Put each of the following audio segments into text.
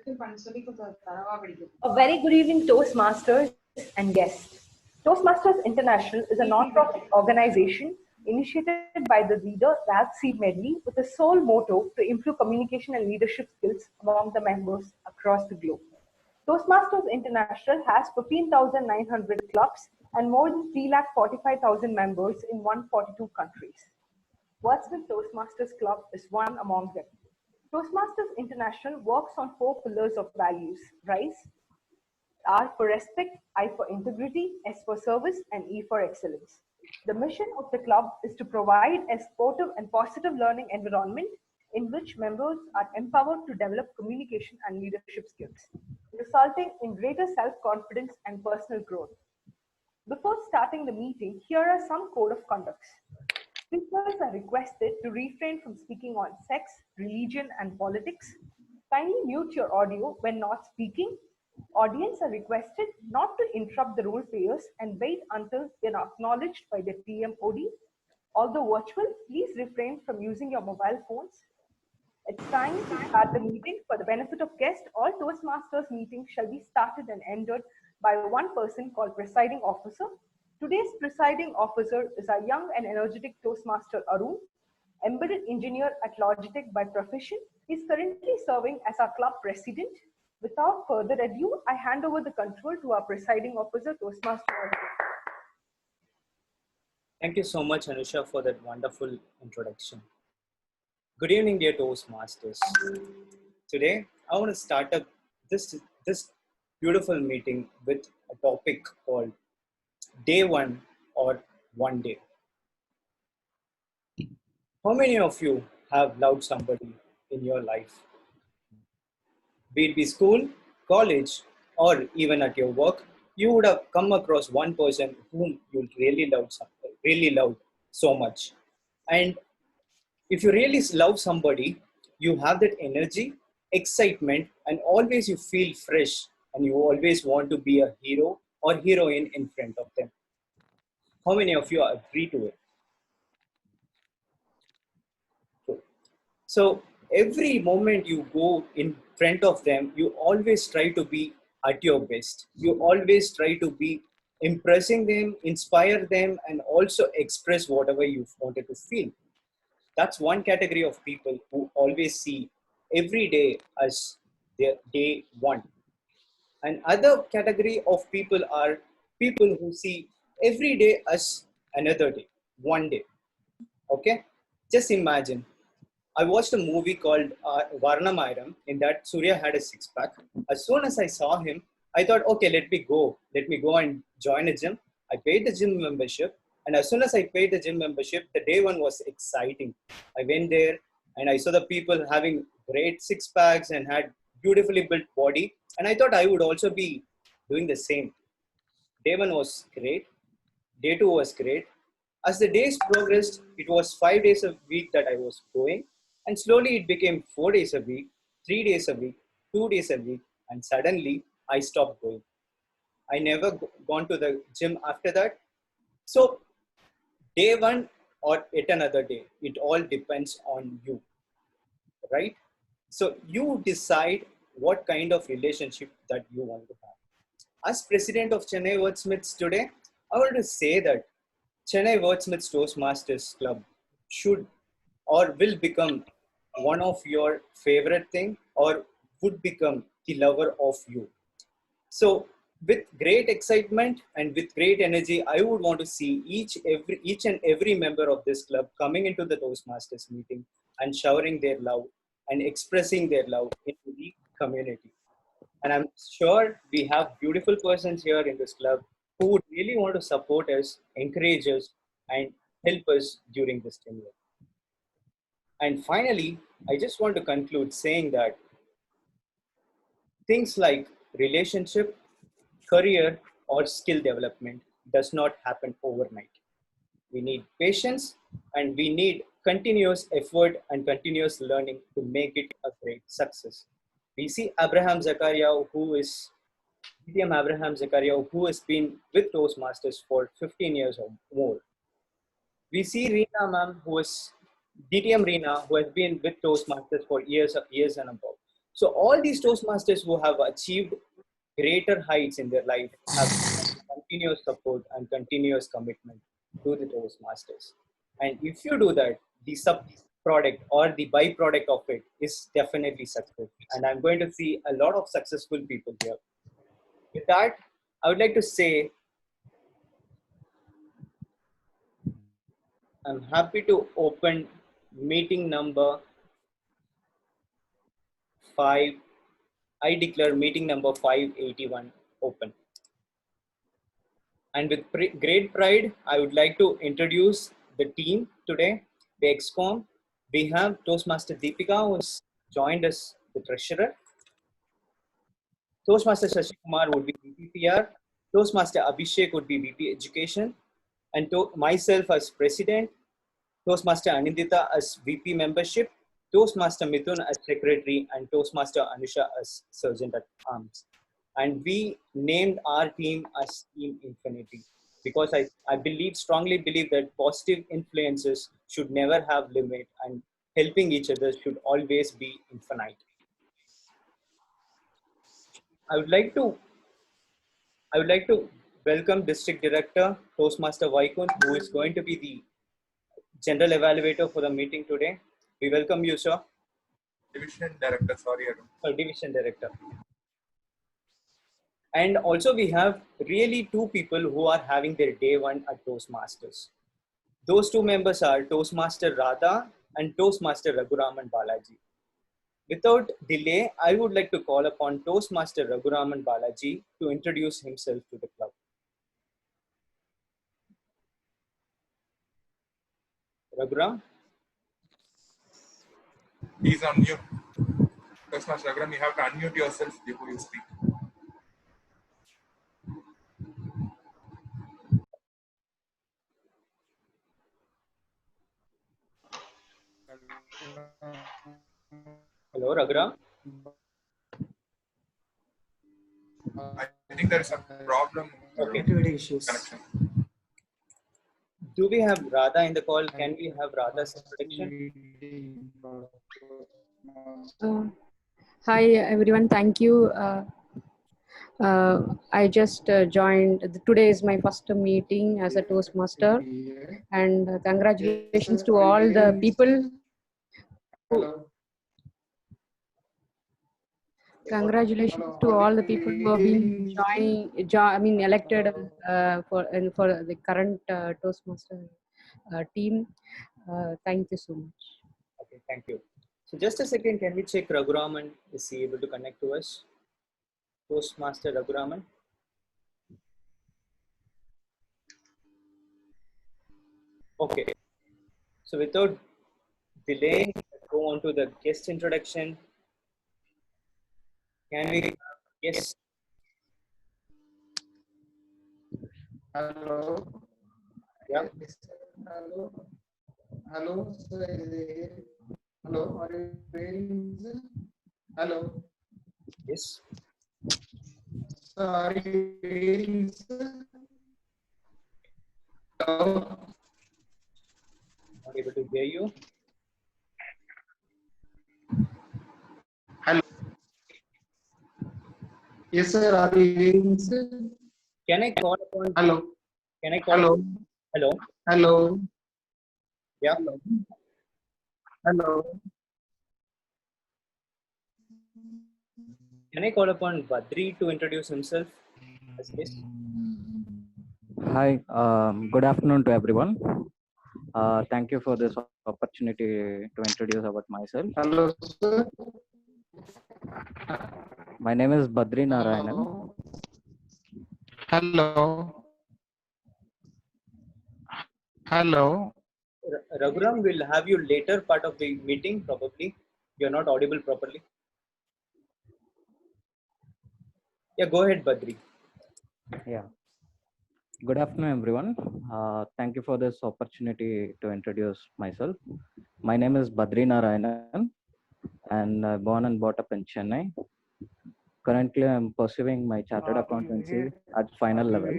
A very good evening, Toastmasters and guests. Toastmasters International is a non-profit organization initiated by the leader Ralph C. Medley with the sole motto to improve communication and leadership skills among the members across the globe. Toastmasters International has 15,900 clubs and more than 345,000 members in 142 countries. Wordsmith Toastmasters Club is one among them. Toastmasters International works on four pillars of values: RISE, R for respect, I for integrity, S for service, and E for excellence. The mission of the club is to provide a supportive and positive learning environment in which members are empowered to develop communication and leadership skills, resulting in greater self-confidence and personal growth. Before starting the meeting, here are some code of conducts. Speakers are requested to refrain from speaking on sex, religion, and politics. Kindly mute your audio when not speaking. Audience are requested not to interrupt the role players and wait until they are acknowledged by the PMOD. Although virtual, please refrain from using your mobile phones. It's time to start the meeting. For the benefit of guests, all Toastmasters meetings shall be started and ended by one person called presiding officer. Today's presiding officer is our young and energetic Toastmaster Arun, embedded engineer at Logitech by profession. He's currently serving as our club president. Without further ado, I hand over the control to our presiding officer, Toastmaster Arun. Thank you so much, Anusha, for that wonderful introduction. Good evening, dear Toastmasters. Today, I want to start up this beautiful meeting with a topic called Day One or One Day. How many of you have loved somebody in your life? Be it be school, college, or even at your work, you would have come across one person whom you really loved so much. And if you really love somebody, you have that energy, excitement, and always you feel fresh and you always want to be a hero or heroine in front of them. How many of you agree to it? So every moment you go in front of them, you always try to be at your best. You always try to be impressing them, inspire them, and also express whatever you wanted to feel. That's one category of people who always see every day as their day one. And other category of people are people who see every day as another day, one day. Okay? Just imagine. I watched a movie called Varnamayiram. In that, Surya had a six-pack. As soon as I saw him, I thought, okay, let me go. Let me go and join a gym. I paid the gym membership. And as soon as I paid the gym membership, the day one was exciting. I went there and I saw the people having great six-packs and had beautifully built body. And I thought I would also be doing the same. Day one was great. Day two was great. As the days progressed, it was 5 days a week that I was going. And slowly it became 4 days a week, 3 days a week, 2 days a week. And suddenly I stopped going. I never gone to the gym after that. So day one or yet another day, it all depends on you, right? So you decide what kind of relationship that you want to have. As president of Chennai Wordsmiths today, I want to say that Chennai Wordsmiths Toastmasters Club should or will become one of your favorite thing or would become the lover of you. So with great excitement and with great energy, I would want to see each and every member of this club coming into the Toastmasters meeting and showering their love and expressing their love into the community. And I'm sure we have beautiful persons here in this club who would really want to support us, encourage us, and help us during this tenure. And finally, I just want to conclude saying that things like relationship, career, or skill development does not happen overnight. We need patience and we need continuous effort and continuous learning to make it a great success. We see Abraham Zakaria, who is DTM Abraham Zakaria, who has been with Toastmasters for 15 years or more. We see Reena ma'am, who is DTM Reena, who has been with Toastmasters for years and above. So all these Toastmasters who have achieved greater heights in their life have continuous support and continuous commitment to the Toastmasters. And if you do that, the sub product or the byproduct of it is definitely success. And I'm going to see a lot of successful people here. With that, I would like to say I'm happy to open meeting number 5. I declare meeting number 581 open. And with great pride, I would like to introduce the team today, the ExCom. We have Toastmaster Deepika, who has joined us, the treasurer. Toastmaster Shashi Kumar would be VP PR. Toastmaster Abhishek would be VP Education. And myself as president. Toastmaster Anindita as VP Membership. Toastmaster Mithun as Secretary. And Toastmaster Anusha as Sergeant at Arms. And we named our team as Team Infinity because I strongly believe that positive influences should never have limit and helping each other should always be infinite. I would like to welcome District Director Toastmaster Vaikund, who is going to be the general evaluator for the meeting today. We welcome you, sir. Division Director, sorry, Arun. Division Director. And also we have really two people who are having their day one at Toastmasters. Those two members are Toastmaster Radha and Toastmaster Raghuraman Balaji. Without delay, I would like to call upon Toastmaster Raghuraman Balaji to introduce himself to the club. Raghuram? He's on mute. Toastmaster Raghuram, you have to unmute yourself before you speak. Hello, Raghuram? I think there is a problem. Okay. Connection. Do we have Radha in the call? Can we have Radha's introduction? Hi everyone, thank you. I just joined. Today is my first meeting as a Toastmaster, and congratulations to all the people. Congratulations to all the people who have been elected for the current Toastmaster team. Thank you so much. Okay, thank you. So just a second, can we check Raghuraman? Is he able to connect to us? Toastmaster Raghuraman? Okay. So without delaying, let's go on to the guest introduction. Can we? Yes. Hello. Yeah. Hello. Hello. Sir. Hello. Are you hearing? Sir? Hello. Yes. Sir, are you hearing? Sir? Hello. Not able to hear you. Hello. Yes, sir. Are you hearing? Sir? Can I call upon? Hello. Can I call? Hello. Hello. Hello. Yeah. Hello. Hello. Can I call upon Badri to introduce himself as guest? Hi, good afternoon to everyone. Thank you for this opportunity to introduce about myself. Hello, sir. My name is Badri Narayanan. Hello. Hello. Raghuram will have you later part of the meeting, probably. You're not audible properly. Yeah, go ahead, Badri. Yeah. Good afternoon, everyone. Thank you for this opportunity to introduce myself. My name is Badri Narayanan, and born and brought up in Chennai. Currently, I'm pursuing my chartered accountancy at final level.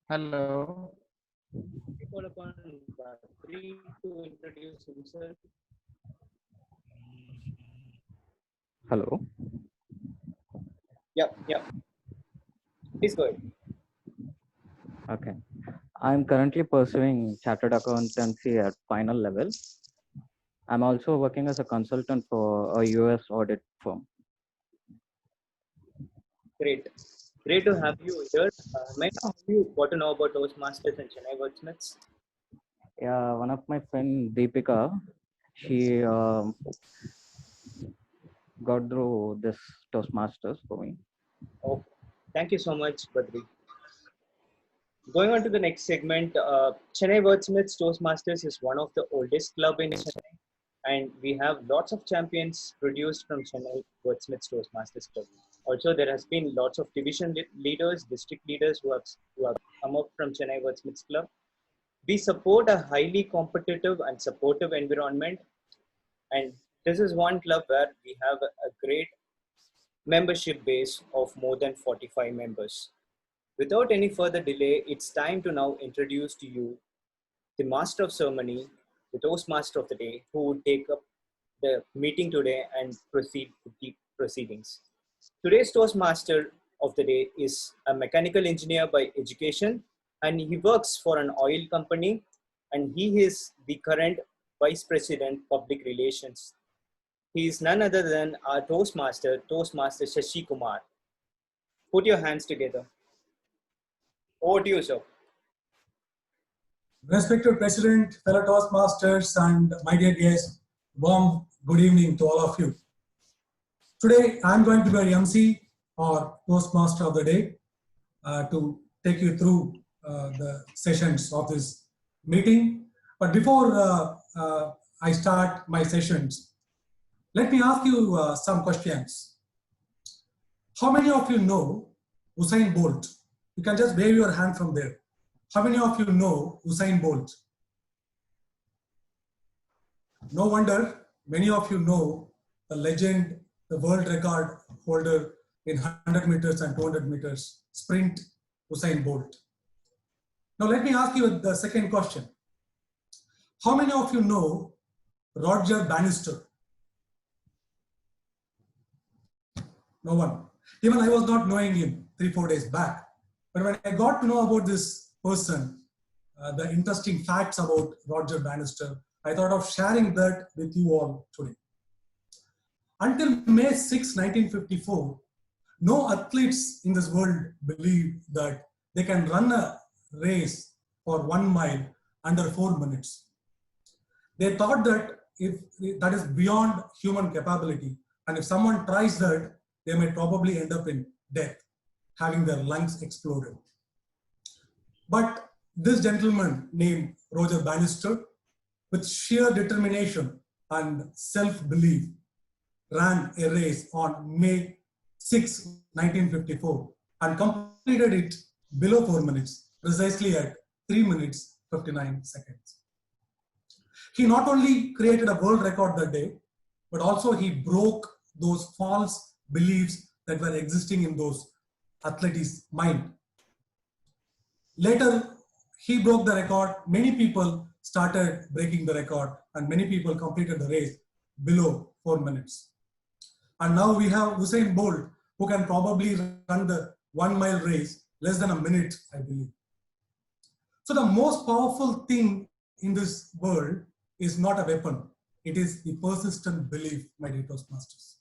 Hello. I call upon Badri to introduce himself. Hello. Yeah, yeah. Please go ahead. Okay. I'm currently pursuing chartered accountancy at final level. I'm also working as a consultant for a US audit firm. Great. Great to have you here. May I know how you got to know about Toastmasters and Chennai Wordsmiths? Yeah, one of my friend Deepika, she got through this Toastmasters for me. Oh, thank you so much, Badri. Going on to the next segment, Chennai Wordsmiths Toastmasters is one of the oldest club in Chennai, and we have lots of champions produced from Chennai Wordsmiths Toastmasters Club. Also, there has been lots of division leaders, district leaders who have come up from Chennai Wordsmiths Club. We support a highly competitive and supportive environment, and this is one club where we have a great membership base of more than 45 members. Without any further delay, it's time to now introduce to you the master of ceremony, the Toastmaster of the day, who would take up the meeting today and proceed with the proceedings. Today's Toastmaster of the day is a mechanical engineer by education, and he works for an oil company, and he is the current Vice President Public Relations. He is none other than our Toastmaster Shashi Kumar. Put your hands together. Over to you, sir. Respected President, fellow Toastmasters, and my dear guests, warm good evening to all of you. Today, I'm going to be your MC or Toastmaster of the day to take you through the sessions of this meeting. But before I start my sessions, let me ask you some questions. How many of you know Usain Bolt? You can just wave your hand from there. How many of you know Usain Bolt? No wonder many of you know the legend, the world record holder in 100 meters and 200 meters sprint, Usain Bolt. Now let me ask you the second question. How many of you know Roger Bannister? No one. Even I was not knowing him 3-4 days back. But when I got to know about this person, the interesting facts about Roger Bannister, I thought of sharing that with you all today. Until May 6, 1954, no athletes in this world believed that they can run a race for 1 mile under 4 minutes. They thought that if that is beyond human capability, and if someone tries that, they may probably end up in death, having their lungs exploded. But this gentleman named Roger Bannister, with sheer determination and self-belief, ran a race on May 6, 1954 and completed it below 4 minutes, precisely at 3 minutes 59 seconds. He not only created a world record that day, but also he broke those false beliefs that were existing in those athletes' mind. Later, he broke the record. Many people started breaking the record, and many people completed the race below 4 minutes. And now we have Usain Bolt, who can probably run the 1 mile race less than a minute, I believe. So the most powerful thing in this world is not a weapon. It is the persistent belief, my dear Toastmasters.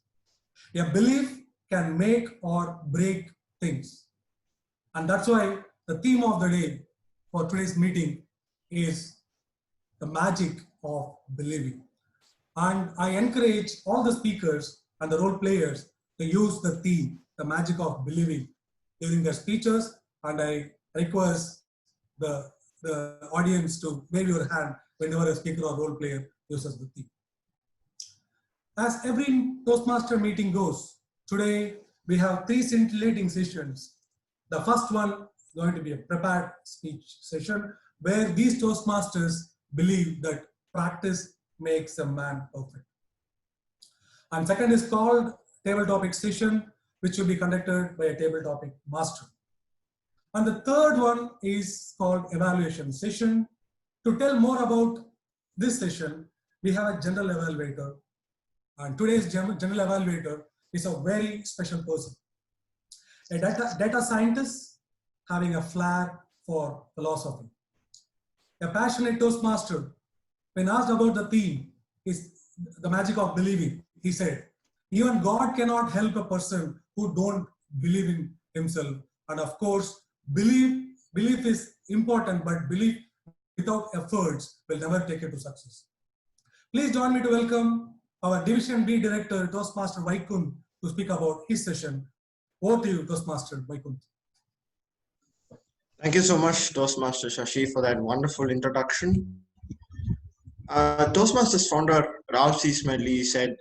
A belief can make or break things. And that's why the theme of the day for today's meeting is the magic of believing. And I encourage all the speakers and the role players to use the theme, the magic of believing, during their speeches. And I request the audience to wave your hand whenever a speaker or role player uses the theme. As every Toastmaster meeting goes, today we have 3 scintillating sessions. The first one is going to be a prepared speech session where these Toastmasters believe that practice makes a man perfect. And second is called table topic session, which will be conducted by a table topic master. And the third one is called evaluation session. To tell more about this session, we have a general evaluator. And today's general evaluator is a very special person. A data scientist having a flair for philosophy. A passionate Toastmaster, when asked about the theme, is the magic of believing, he said, even God cannot help a person who don't believe in himself. And of course, belief is important, but belief without efforts will never take you to success. Please join me to welcome our Division B Director, Toastmaster Vaikunth, to speak about his session. Over to you, Toastmaster Vaikunth. Thank you so much, Toastmaster Shashi, for that wonderful introduction. Toastmasters founder Ralph C. Smedley said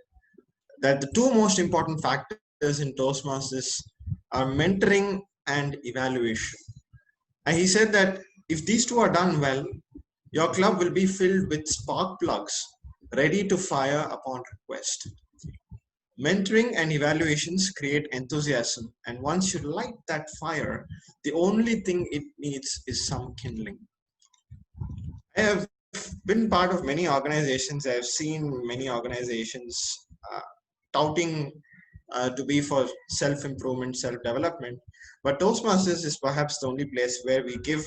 that the two most important factors in Toastmasters are mentoring and evaluation. And he said that if these two are done well, your club will be filled with spark plugs ready to fire upon request. Mentoring and evaluations create enthusiasm, and once you light that fire, the only thing it needs is some kindling. I have been part of many organizations. I have seen many organizations touting to be for self-improvement, self-development, but Toastmasters is perhaps the only place where we give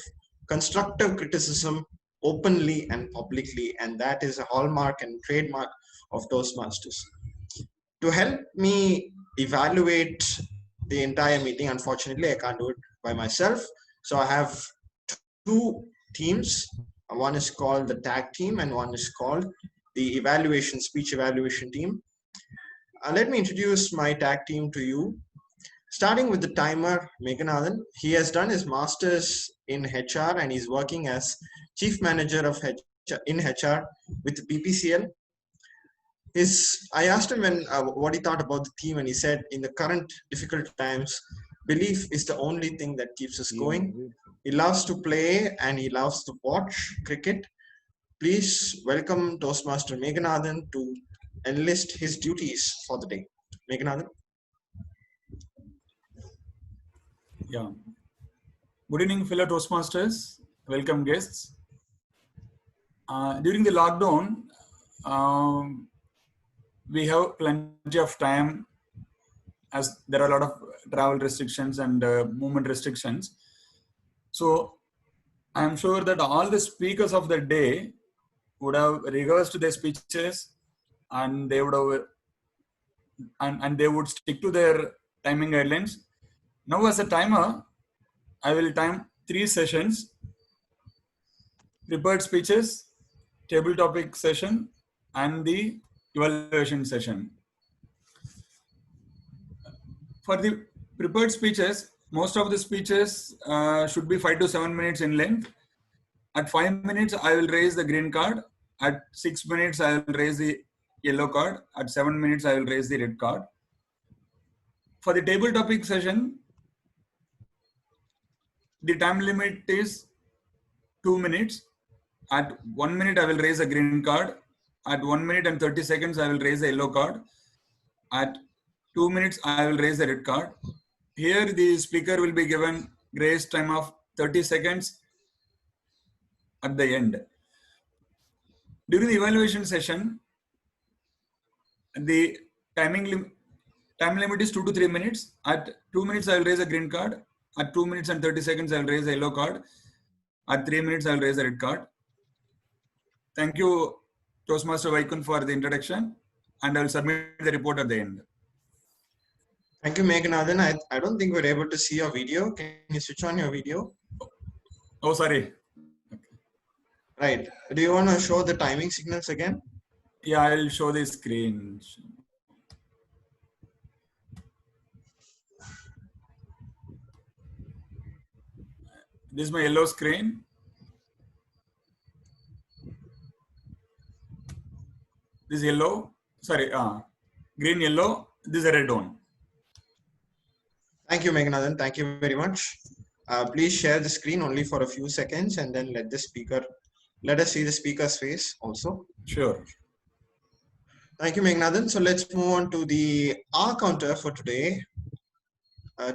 constructive criticism openly and publicly, and that is a hallmark and trademark of Toastmasters. To help me evaluate the entire meeting, unfortunately, I can't do it by myself. So I have two teams. One is called the tag team and one is called the speech evaluation team. Let me introduce my tag team to you. Starting with the timer, Meghanathan. He has done his master's in HR and he's working as chief manager of HR, in HR with BPCL. I asked him what he thought about the team, and he said, in the current difficult times, belief is the only thing that keeps us going. He loves to play and he loves to watch cricket. Please welcome Toastmaster Meghanathan to enlist his duties for the day. Meghanathan. Yeah. Good evening, fellow Toastmasters. Welcome, guests. During the lockdown, we have plenty of time as there are a lot of travel restrictions and movement restrictions. So I'm sure that all the speakers of the day would have rehearsed their speeches and they would have and they would stick to their timing guidelines. Now as a timer, I will time 3 sessions: prepared speeches, table topic session, and the evaluation session. For the prepared speeches, most of the speeches should be 5 to 7 minutes in length. At 5 minutes, I will raise the green card. At 6 minutes, I will raise the yellow card. At 7 minutes, I will raise the red card. For the table topic session, the time limit is 2 minutes. At 1 minute, I will raise a green card. At 1 minute and 30 seconds, I will raise a yellow card. At 2 minutes, I will raise a red card. Here, the speaker will be given grace time of 30 seconds at the end. During the evaluation session, the time limit is 2 to 3 minutes. At 2 minutes, I will raise a green card. At 2 minutes and 30 seconds, I will raise a yellow card. At 3 minutes, I will raise a red card. Thank you, Toastmaster Vaikunth, for the introduction, and I will submit the report at the end. Thank you, Meghanathan. I don't think we're able to see your video. Can you switch on your video? Oh, sorry. Right. Do you want to show the timing signals again? Yeah, I will show the screen. This is my yellow screen. This is yellow. Sorry, green, yellow. This is a red one. Thank you, Meghanathan. Thank you very much. Please share the screen only for a few seconds and then let us see the speaker's face also. Sure. Thank you, Meghanathan. So let's move on to the R counter for today.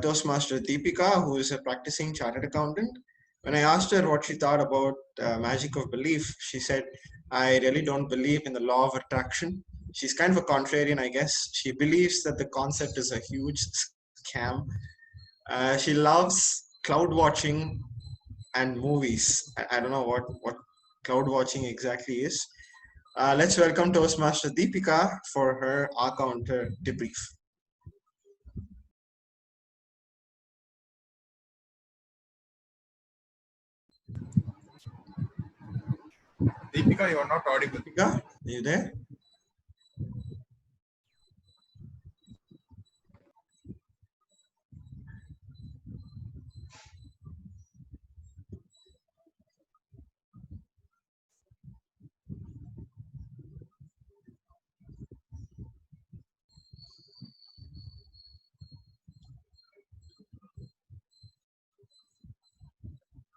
Toastmaster Deepika, who is a practicing chartered accountant. When I asked her what she thought about magic of belief, she said, I really don't believe in the law of attraction. she's kind of a contrarian, I guess. She believes that the concept is a huge scam. She loves cloud watching and movies. I don't know what cloud watching exactly is. Let's welcome Toastmaster Deepika for her R-Counter debrief. Deepika, you are not audible. Deepika, are you there?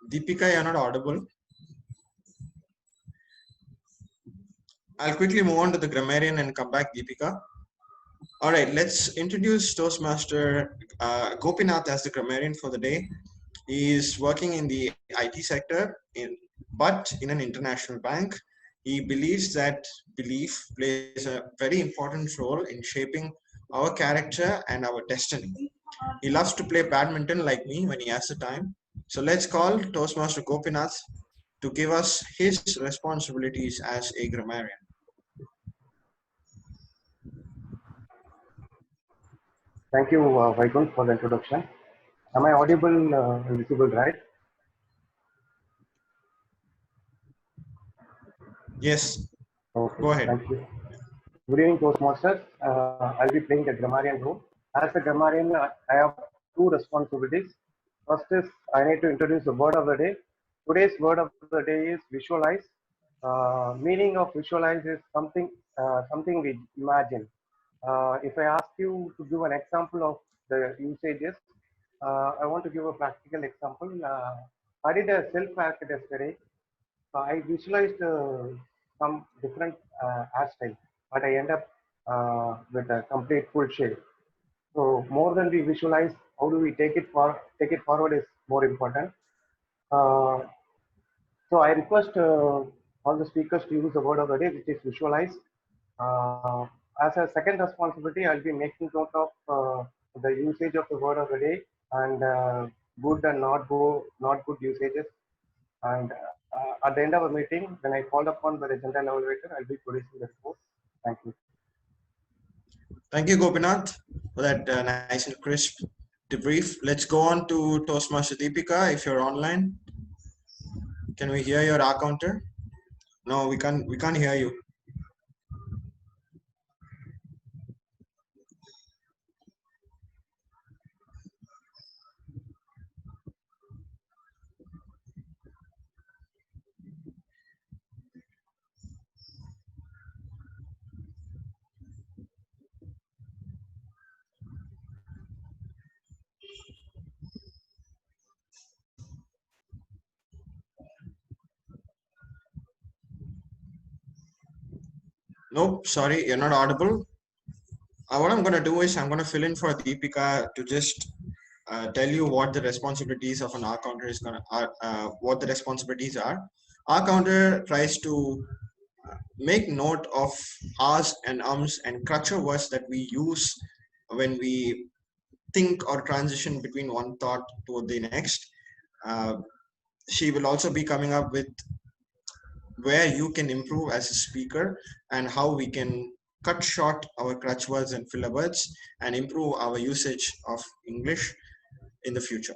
Deepika, you're not audible. I'll quickly move on to the grammarian and come back, Deepika. All right, let's introduce Toastmaster Gopinath as the grammarian for the day. He is working in the IT sector, but in an international bank. He believes that belief plays a very important role in shaping our character and our destiny. He loves to play badminton like me when he has the time. So let's call Toastmaster Gopinath to give us his responsibilities as a grammarian. Thank you, Vaikunth, for the introduction. Am I audible and visible, right? Yes. Okay, go ahead. Thank you. Good evening, Toastmasters. I'll be playing the grammarian role. As a grammarian, I have two responsibilities. First is I need to introduce the word of the day. Today's word of the day is visualize. Meaning of visualize is something we imagine. If I ask you to give an example of the usages, I want to give a practical example. I did a self-haircut yesterday. I visualized some different hairstyle, but I end up with a complete full shave. So more than we visualize, how do we take it forward is more important. So I request all the speakers to use the word of the day, which is visualize. As a second responsibility, I'll be making note of the usage of the word of the day and good and not good usages. And at the end of a meeting, when I called upon by the general evaluator, I'll be producing the report. Thank you. Thank you, Gopinath, for that nice and crisp debrief. Let's go on to Toastmaster Deepika. If you're online, can we hear your R-Counter? No, we can't hear you. Nope, sorry, you're not audible. What I'm going to do is I'm going to fill in for Deepika to just tell you what the responsibilities of an R-Counter is going to, what the responsibilities are. R-Counter tries to make note of ahs and ums and crutcher words that we use when we think or transition between one thought to the next. She will also be coming up with where you can improve as a speaker and how we can cut short our crutch words and filler words and improve our usage of English in the future.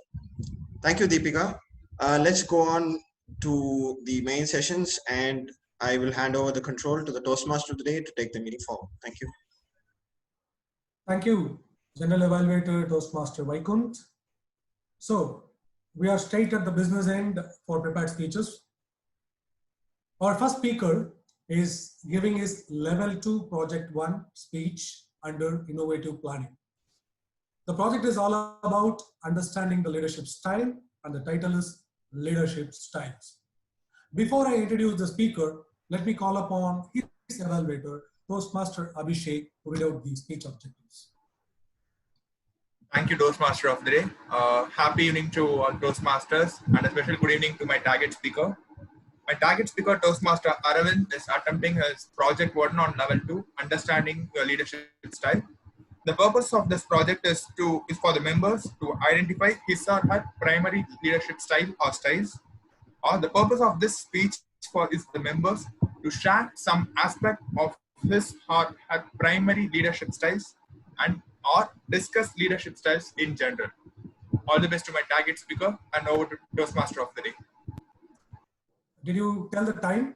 Thank you, Deepika. Let's go on to the main sessions, and I will hand over the control to the Toastmaster today to take the meeting forward. Thank you. Thank you, General Evaluator Toastmaster Vaikunth. So we are straight at the business end for prepared speeches. Our first speaker is giving his level 2 project 1 speech under innovative planning. The project is all about understanding the leadership style, and the title is Leadership Styles. Before I introduce the speaker, let me call upon his evaluator, Toastmaster Abhishek, to read out the speech objectives. Thank you, Toastmaster of the day. Happy evening to all Toastmasters, and a special good evening to my target speaker. My target speaker, Toastmaster Aravind, is attempting his project one on level 2, understanding your leadership style. The purpose of this project is for the members to identify his or her primary leadership style or styles. Or the purpose of this speech is the members to share some aspect of his or her primary leadership styles and or discuss leadership styles in general. All the best to my target speaker, and over to Toastmaster of the day. Did you tell the time?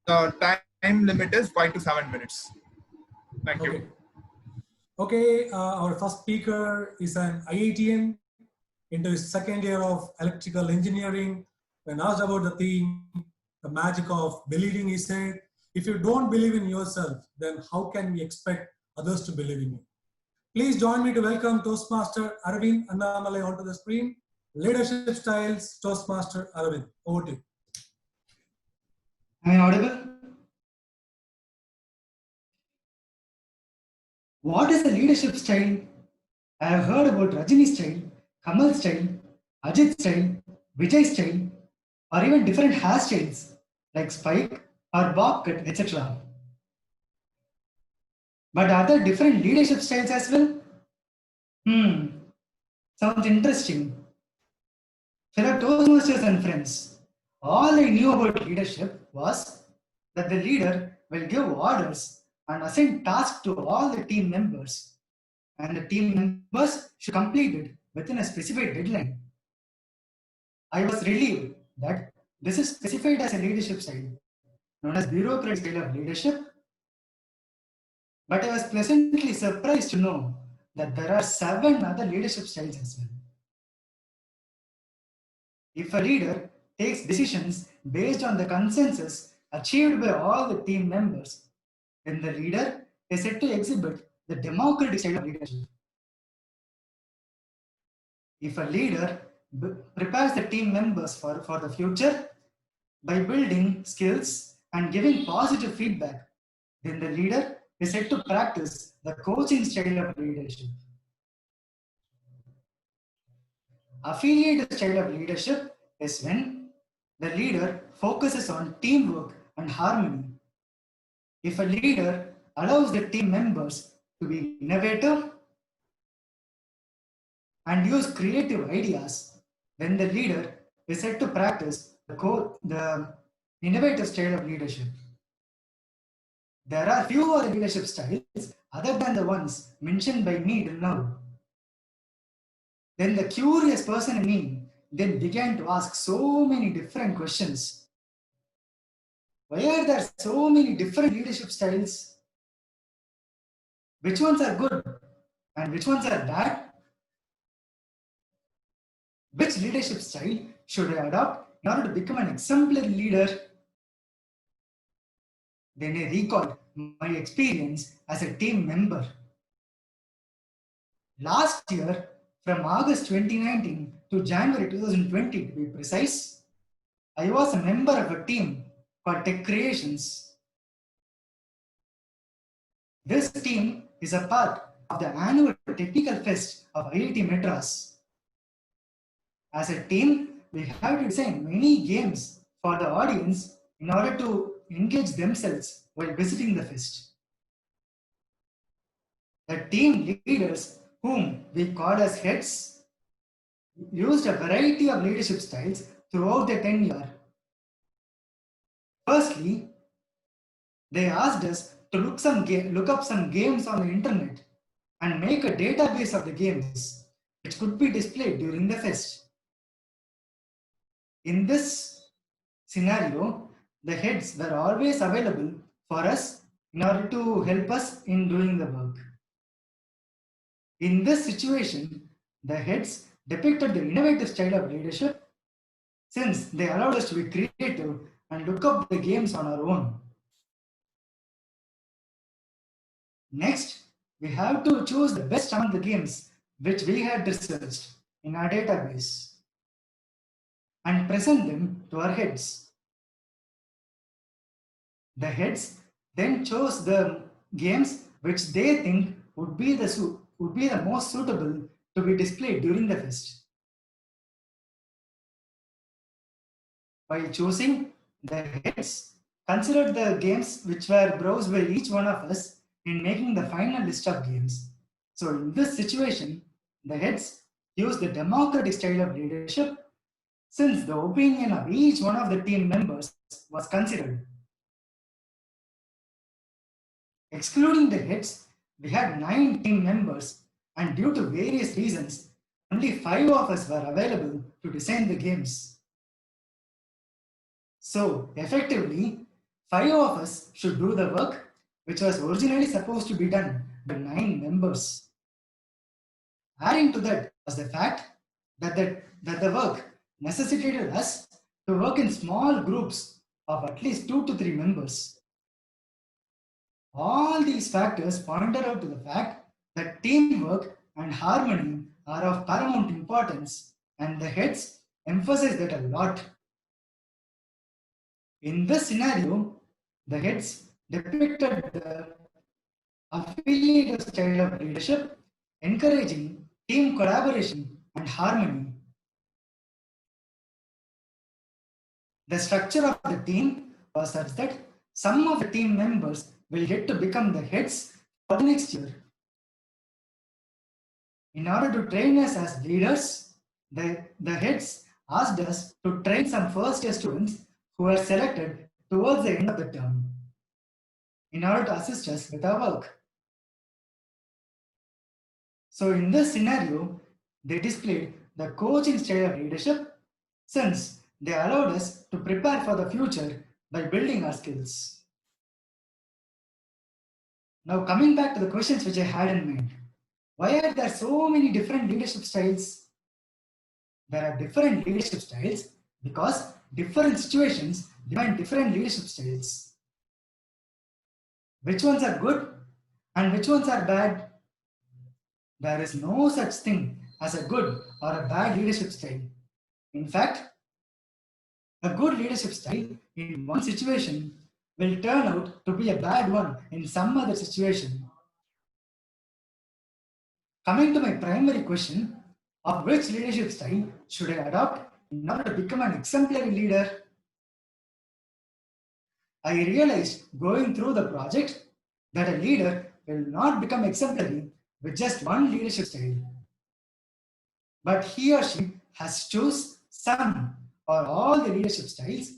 The time limit is 5 to 7 minutes. Thank you. Okay, our first speaker is an IITian into his second year of electrical engineering. When asked about the theme, the magic of believing, he said, if you don't believe in yourself, then how can we expect others to believe in you? Please join me to welcome Toastmaster Aravind Annamalai onto the screen. Leadership Styles, Toastmaster Aravind. Over to you. Am I audible? What is a leadership style? I have heard about Rajini style, Kamal style, Ajit style, Vijay style, or even different hairstyles like spike or bob cut, etc. But are there different leadership styles as well? Sounds interesting. Fellow Toastmasters and friends, all I knew about leadership was that the leader will give orders and assign tasks to all the team members, and the team members should complete it within a specified deadline. I was relieved that this is specified as a leadership style, known as bureaucratic style of leadership. But I was pleasantly surprised to know that there are 7 other leadership styles as well. If a leader takes decisions based on the consensus achieved by all the team members, then the leader is said to exhibit the democratic style of leadership. If a leader prepares the team members for the future by building skills and giving positive feedback, then the leader is said to practice the coaching style of leadership. Affiliated style of leadership is when the leader focuses on teamwork and harmony. If a leader allows the team members to be innovative and use creative ideas, then the leader is said to practice the innovative style of leadership. There are few other leadership styles other than the ones mentioned by me till now. Then the curious person in me then began to ask so many different questions. Why are there so many different leadership styles? Which ones are good and which ones are bad? Which leadership style should I adopt in order to become an exemplary leader? Then I recalled my experience as a team member. Last year, from August 2019 to January 2020 to be precise, I was a member of a team called Tech Creations. This team is a part of the annual Technical Fest of IIT Madras. As a team, we have to design many games for the audience in order to engage themselves while visiting the fest. The team leaders, whom we call as heads, used a variety of leadership styles throughout the tenure. Firstly, they asked us to look up some games on the internet and make a database of the games which could be displayed during the fest. In this scenario, the heads were always available for us in order to help us in doing the work. In this situation, the heads depicted the innovative style of leadership since they allowed us to be creative and look up the games on our own. Next, we have to choose the best among the games which we had researched in our database and present them to our heads. The heads then chose the games which they think would be the most suitable to be displayed during the fest. While choosing, the heads considered the games which were browsed by each one of us in making the final list of games. So in this situation, the heads used the democratic style of leadership since the opinion of each one of the team members was considered. Excluding the heads, we had 9 team members, and due to various reasons, only 5 of us were available to design the games. So, effectively, 5 of us should do the work which was originally supposed to be done by 9 members. Adding to that was the fact that the work necessitated us to work in small groups of at least 2 to 3 members. All these factors pointed out to the fact that teamwork and harmony are of paramount importance, and the heads emphasize that a lot. In this scenario, the heads depicted the affiliative style of leadership, encouraging team collaboration and harmony. The structure of the team was such that some of the team members will get to become the heads for the next year. In order to train us as leaders, the heads asked us to train some first year students who were selected towards the end of the term in order to assist us with our work. So in this scenario, they displayed the coaching style of leadership since they allowed us to prepare for the future by building our skills. Now coming back to the questions which I had in mind. Why are there so many different leadership styles? There are different leadership styles because different situations demand different leadership styles. Which ones are good and which ones are bad? There is no such thing as a good or a bad leadership style. In fact, a good leadership style in one situation will turn out to be a bad one in some other situation. Coming to my primary question of which leadership style should I adopt in order to become an exemplary leader, I realized going through the project that a leader will not become exemplary with just one leadership style, but he or she has to choose some or all the leadership styles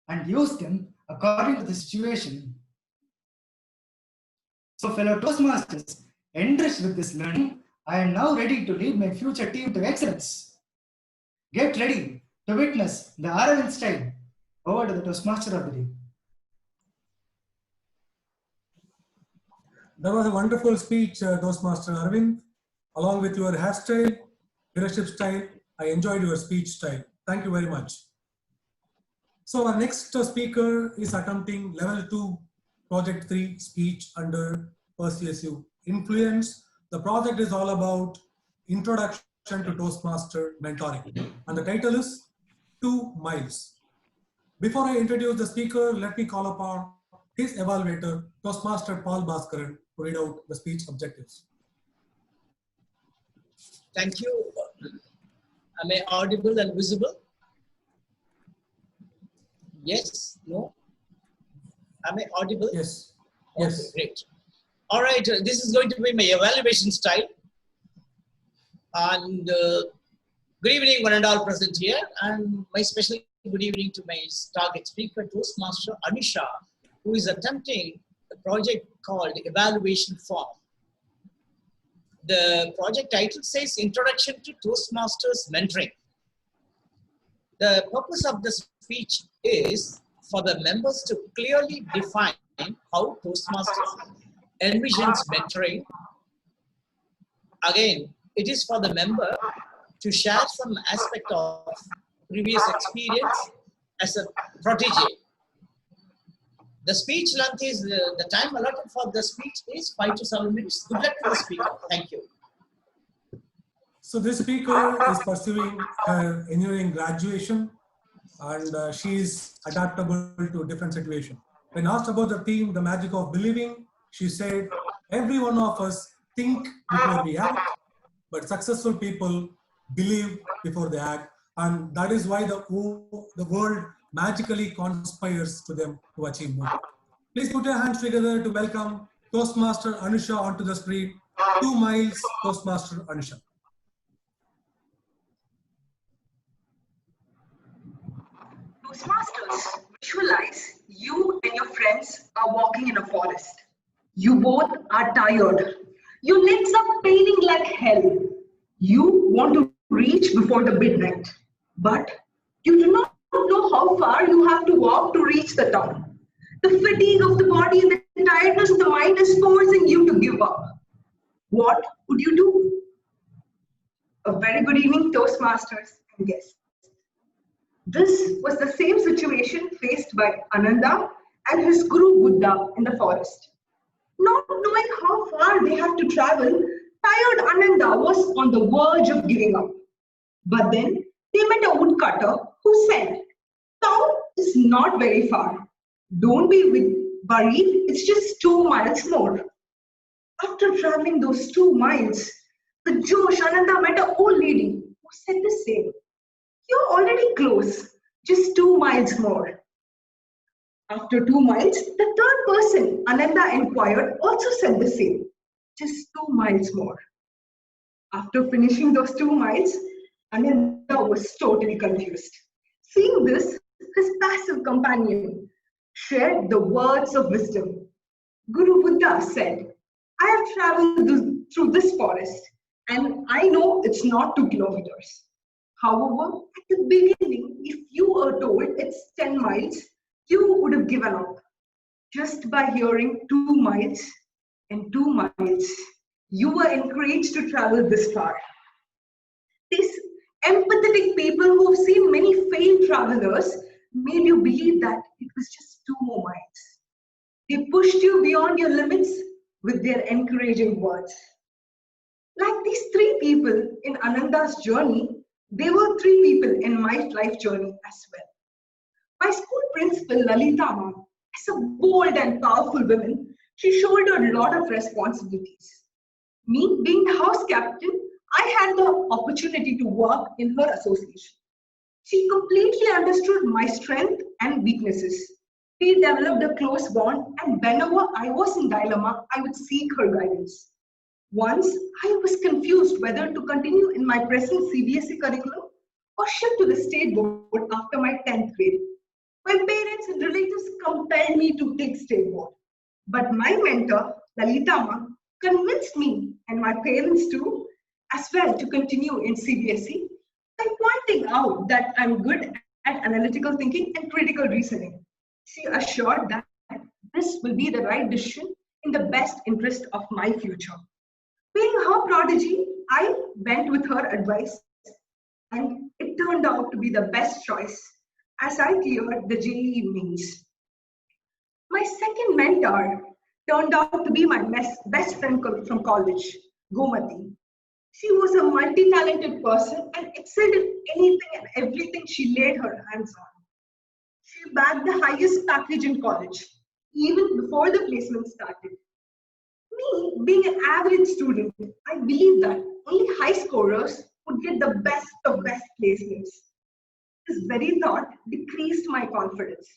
and use them according to the situation. So fellow Toastmasters, enriched with this learning, I am now ready to lead my future team to excellence. Get ready to witness the Aravind style. Over to the Toastmaster of the day. That was a wonderful speech, Toastmaster Arvind. Along with your hairstyle, leadership style, I enjoyed your speech style. Thank you very much. So our next speaker is attempting level 2, project 3 speech under Persuasive Influence. The project is all about introduction to Toastmaster mentoring, and the title is 2 miles. Before I introduce the speaker, let me call upon his evaluator, Toastmaster Paul Bhaskaran, to read out the speech objectives. Thank you. Am I audible and visible? Yes? No? Am I audible? Yes. Okay, Yes. great. All right, this is going to be my evaluation style. And good evening, one and all present here. And my special good evening to my target speaker, Toastmaster Anisha, who is attempting a project called Evaluation Form. The project title says Introduction to Toastmasters Mentoring. The purpose of the speech is for the members to clearly define how Toastmasters envisions mentoring. Again, it is for the member to share some aspect of previous experience as a protege. The speech length is, the time allotted for the speech is 5 to 7 minutes. Good luck to the speaker. Thank you. So this speaker is pursuing her engineering graduation, and she is adaptable to different situations. When asked about the theme, the magic of believing, she said, every one of us think before we act, but successful people believe before they act. And that is why the world magically conspires to them to achieve more. Please put your hands together to welcome Toastmaster Anusha onto the screen. 2 miles, Toastmaster Anusha. Toastmasters, visualize you and your friends are walking in a forest. You both are tired. Your legs are paining like hell. You want to reach before the midnight, but you do not know how far you have to walk to reach the town. The fatigue of the body and the tiredness of the mind is forcing you to give up. What would you do? A very good evening, Toastmasters and guests. This was the same situation faced by Ananda and his Guru Buddha in the forest. Not knowing how far they have to travel, tired Ananda was on the verge of giving up. But then they met a woodcutter who said, "Town is not very far. Don't be worried, it's just 2 miles more." After traveling those 2 miles, with Josh, Ananda met an old lady who said the same. "You're already close, just 2 miles more." After 2 miles, the third person Ananda inquired also said the same, just 2 miles more. After finishing those 2 miles, Ananda was totally confused. Seeing this, his passive companion shared the words of wisdom. Guru Buddha said, "I have traveled through this forest and I know it's not 2 kilometers. However, at the beginning, if you were told it's 10 miles, you would have given up. Just by hearing 2 miles and 2 miles, you were encouraged to travel this far." These empathetic people who have seen many failed travelers made you believe that it was just 2 more miles. They pushed you beyond your limits with their encouraging words. Like these 3 people in Ananda's journey, there were 3 people in my life journey as well. My school principal, Lalita Ma'am, as a bold and powerful woman, she shouldered a lot of responsibilities. Me, being the house captain, I had the opportunity to work in her association. She completely understood my strength and weaknesses. We developed a close bond, and whenever I was in dilemma, I would seek her guidance. Once, I was confused whether to continue in my present CBSE curriculum or shift to the state board after my 10th grade. My parents and relatives compelled me to take state board. But my mentor, Lalita Ma, convinced me and my parents too, as well, to continue in CBSE by pointing out that I'm good at analytical thinking and critical reasoning. She assured that this will be the right decision in the best interest of my future. Being her prodigy, I went with her advice and it turned out to be the best choice as I cleared the JEE mains. My second mentor turned out to be my best friend from college, Gomati. She was a multi-talented person and excelled in anything and everything she laid her hands on. She bagged the highest package in college, even before the placement started. Me, being an average student, I believed that only high scorers would get the best of best placements. This very thought decreased my confidence.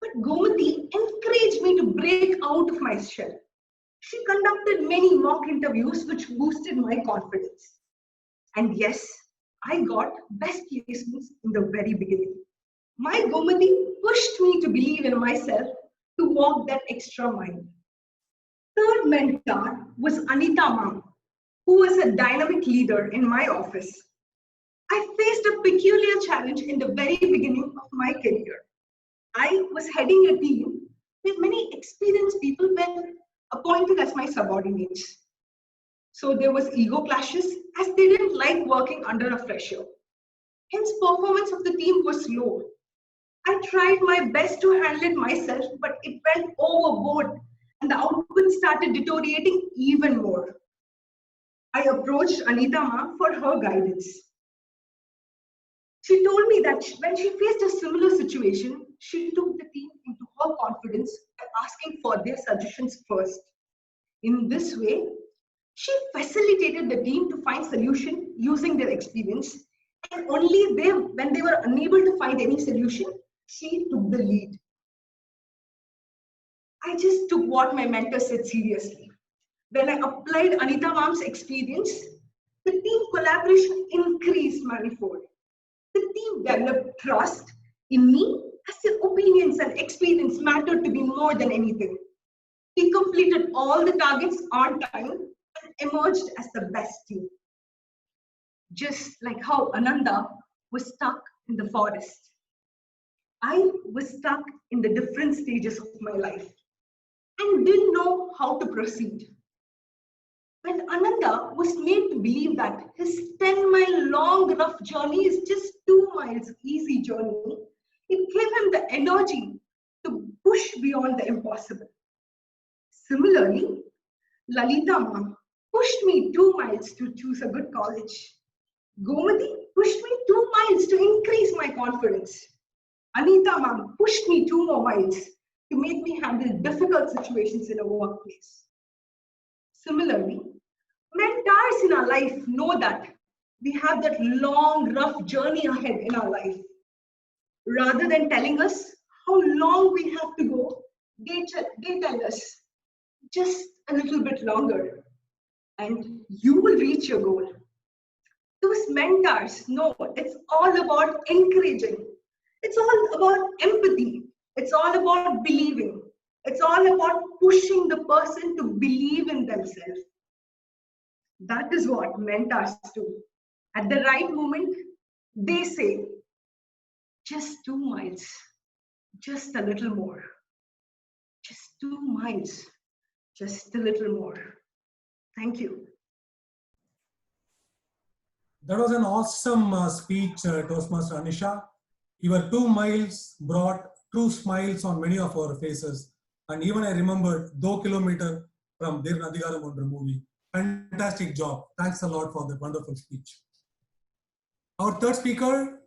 But Gomati encouraged me to break out of my shell. She conducted many mock interviews which boosted my confidence. And yes, I got best placements in the very beginning. My Gomati pushed me to believe in myself to walk that extra mile. Third mentor was Anita Ma'am, who was a dynamic leader in my office. I faced a peculiar challenge in the very beginning of my career. I was heading a team with many experienced people when appointed as my subordinates. So there was ego clashes as they didn't like working under a fresher. Hence, performance of the team was low. I tried my best to handle it myself, but it went overboard and the output started deteriorating even more. I approached Anita Ma for her guidance. She told me that when she faced a similar situation, she took the team into her confidence by asking for their suggestions first. In this way, she facilitated the team to find solution using their experience, and only when they were unable to find any solution, she took the lead. I just took what my mentor said seriously. When I applied Anita Ma'am's experience, the team collaboration increased manifold. The team developed trust in me as their opinions and experience mattered to me more than anything. We completed all the targets on time and emerged as the best team. Just like how Ananda was stuck in the forest. I was stuck in the different stages of my life and didn't know how to proceed. When Ananda was made to believe that his 10-mile long rough journey is just 2 miles easy journey, it gave him the energy to push beyond the impossible. Similarly, Lalita Ma'am pushed me 2 miles to choose a good college. Gomati pushed me 2 miles to increase my confidence. Anita Ma'am pushed me 2 more miles to make me handle difficult situations in a workplace. Similarly, mentors in our life know that we have that long, rough journey ahead in our life. Rather than telling us how long we have to go, they tell us just a little bit longer and you will reach your goal. Those mentors know it's all about encouraging. It's all about empathy. It's all about believing. It's all about pushing the person to believe in themselves. That is what mentors do. At the right moment, they say, just 2 miles, just a little more. Just 2 miles, just a little more. Thank you. That was an awesome speech, Toastmaster Anisha. Your 2 miles brought true smiles on many of our faces. And even I remembered 2 kilometers from Dir Nadigaram Ondru movie. Fantastic job. Thanks a lot for the wonderful speech. Our third speaker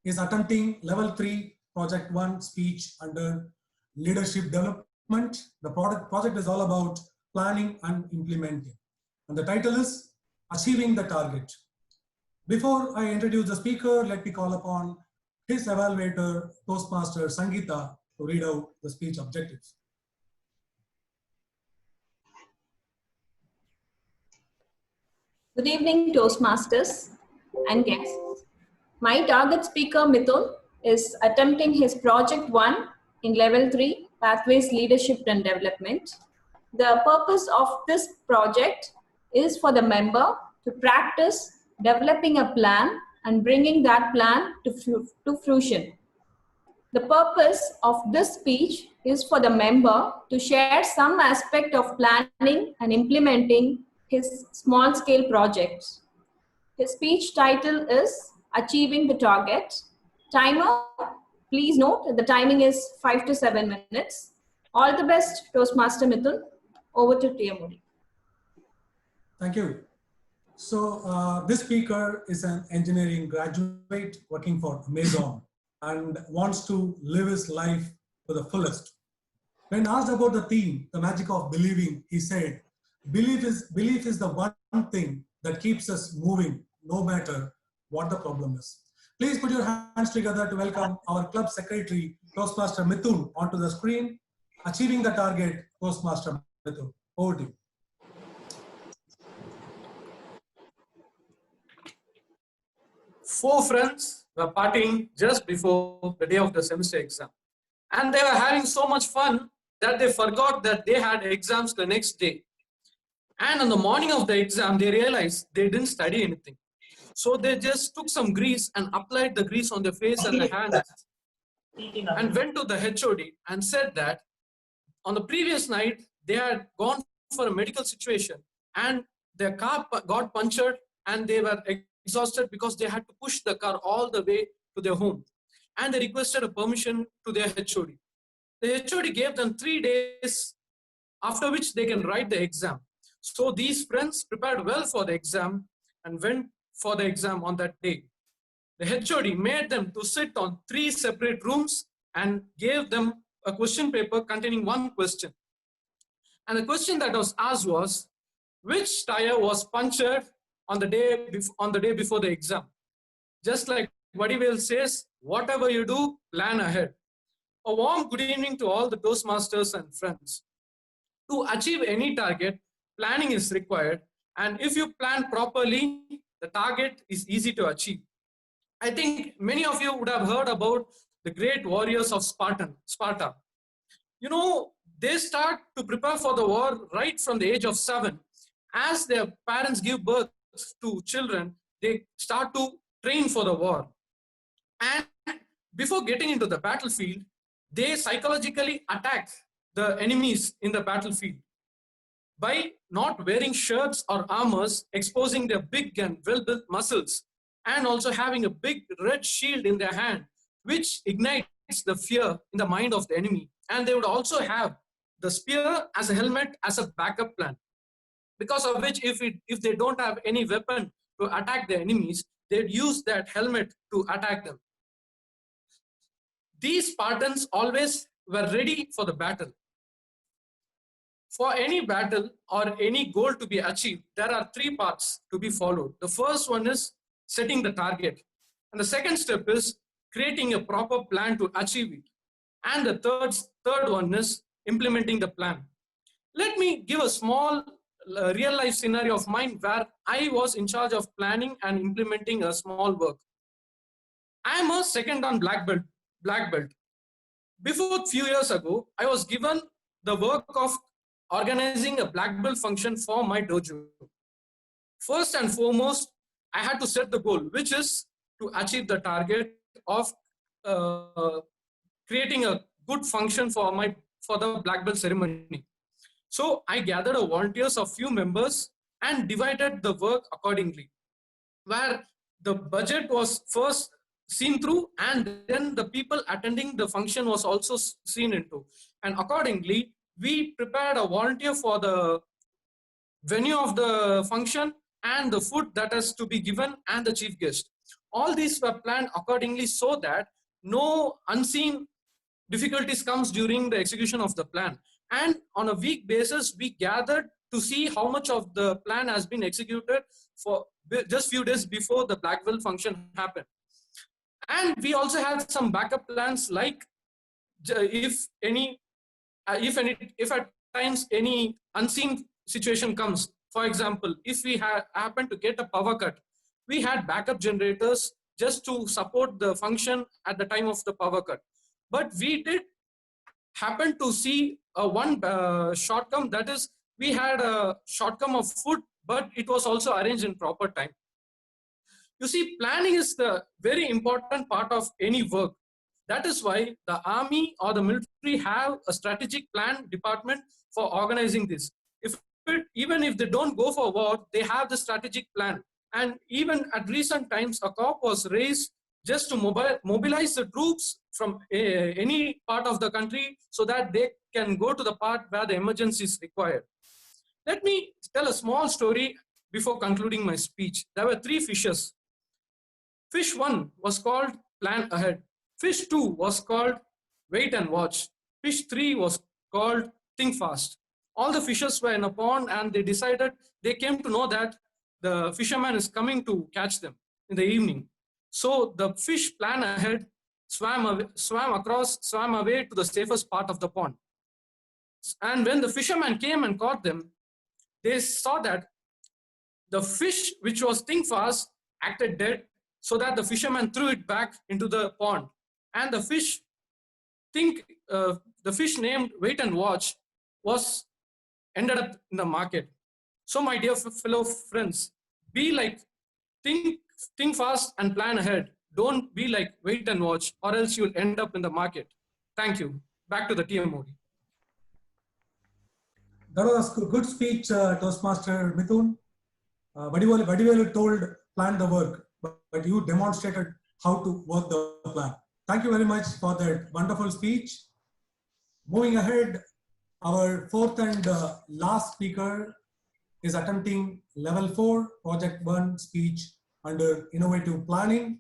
is attempting level 3 project 1 speech under leadership development. The project is all about planning and implementing. And the title is Achieving the Target. Before I introduce the speaker, let me call upon his evaluator, Toastmaster Sangeeta, to read out the speech objectives. Good evening, Toastmasters and guests. My target speaker, Mithun, is attempting his Project 1 in Level 3, Pathways Leadership and Development. The purpose of this project is for the member to practice developing a plan and bringing that plan to fruition. The purpose of this speech is for the member to share some aspect of planning and implementing his small-scale projects. His speech title is Achieving the Target. Timer, please note that the timing is 5 to 7 minutes. All the best, Toastmaster Mithun. Over to Tiyamudi. Thank you. So this speaker is an engineering graduate working for Amazon and wants to live his life to the fullest. When asked about the theme, the magic of believing, he said, belief is the one thing that keeps us moving no matter what the problem is. Please put your hands together to welcome our club secretary, Toastmaster Mithun, onto the screen. Achieving the Target, Toastmaster Mithun. Over to you. Four friends were partying just before the day of the semester exam. And they were having so much fun that they forgot that they had exams the next day. And on the morning of the exam, they realized they didn't study anything. So they just took some grease and applied the grease on their face and their hands and went to the HOD and said that on the previous night, they had gone for a medical situation and their car got punctured and they were exhausted because they had to push the car all the way to their home. And they requested a permission to their HOD. The HOD gave them 3 days, after which they can write the exam. So these friends prepared well for the exam and went for the exam on that day. The HOD made them to sit on 3 separate rooms and gave them a question paper containing 1 question. And the question that was asked was, which tire was punctured on the day before the exam? Just like Vadivel says, whatever you do, plan ahead. A warm good evening to all the Toastmasters and friends. To achieve any target, planning is required, and if you plan properly, the target is easy to achieve. I think many of you would have heard about the great warriors of Sparta. You know, they start to prepare for the war right from the age of 7. As their parents give birth to children, they start to train for the war. And before getting into the battlefield, they psychologically attack the enemies in the battlefield by not wearing shirts or armors, exposing their big and well-built muscles, and also having a big red shield in their hand, which ignites the fear in the mind of the enemy. And they would also have the spear as a helmet as a backup plan, because of which if they don't have any weapon to attack the enemies, they'd use that helmet to attack them. These Spartans always were ready for the battle. For any battle or any goal to be achieved, there are 3 parts to be followed. The first one is setting the target. And the second step is creating a proper plan to achieve it. And the third one is implementing the plan. Let me give a small real life scenario of mine where I was in charge of planning and implementing a small work. I am a second dan black belt. Before a few years ago, I was given the work of organizing a black belt function for my dojo. First and foremost, I had to set the goal, which is to achieve the target of creating a good function for the black belt ceremony. So I gathered a volunteers of few members and divided the work accordingly, where the budget was first seen through, and then the people attending the function was also seen into. And accordingly, we prepared a volunteer for the venue of the function and the food that is to be given and the chief guest. All these were planned accordingly so that no unseen difficulties comes during the execution of the plan. And on a week basis, we gathered to see how much of the plan has been executed for just few days before the black belt function happened. And we also had some backup plans, like if at times any unseen situation comes. For example, if we happen to get a power cut, we had backup generators just to support the function at the time of the power cut. But we did happen to see one shortcome, that is, we had a shortcome of food, but it was also arranged in proper time. You see, planning is the very important part of any work. That is why the army or the military have a strategic plan department for organizing this. Even if they don't go for war, they have the strategic plan. And even at recent times, a corps was raised just to mobilize the troops from any part of the country so that they can go to the part where the emergency is required. Let me tell a small story before concluding my speech. There were 3 fishes. Fish 1 was called Plan Ahead. Fish 2 was called Wait and Watch. Fish 3 was called Think Fast. All the fishes were in a pond, and they came to know that the fisherman is coming to catch them in the evening. So the fish Plan Ahead swam away to the safest part of the pond. And when the fisherman came and caught them, they saw that the fish, which was Think Fast, acted dead, so that the fisherman threw it back into the pond. And the fish named Wait and Watch ended up in the market. So my dear fellow friends, be like think fast and plan ahead. Don't be like Wait and Watch, or else you'll end up in the market. Thank you. Back to the TMOD. That was a good speech, Toastmaster Mithun. Vadivelu told plan the work, but you demonstrated how to work the plan. Thank you very much for that wonderful speech. Moving ahead, our 4th and last speaker is attempting level 4 project 1 speech under innovative planning.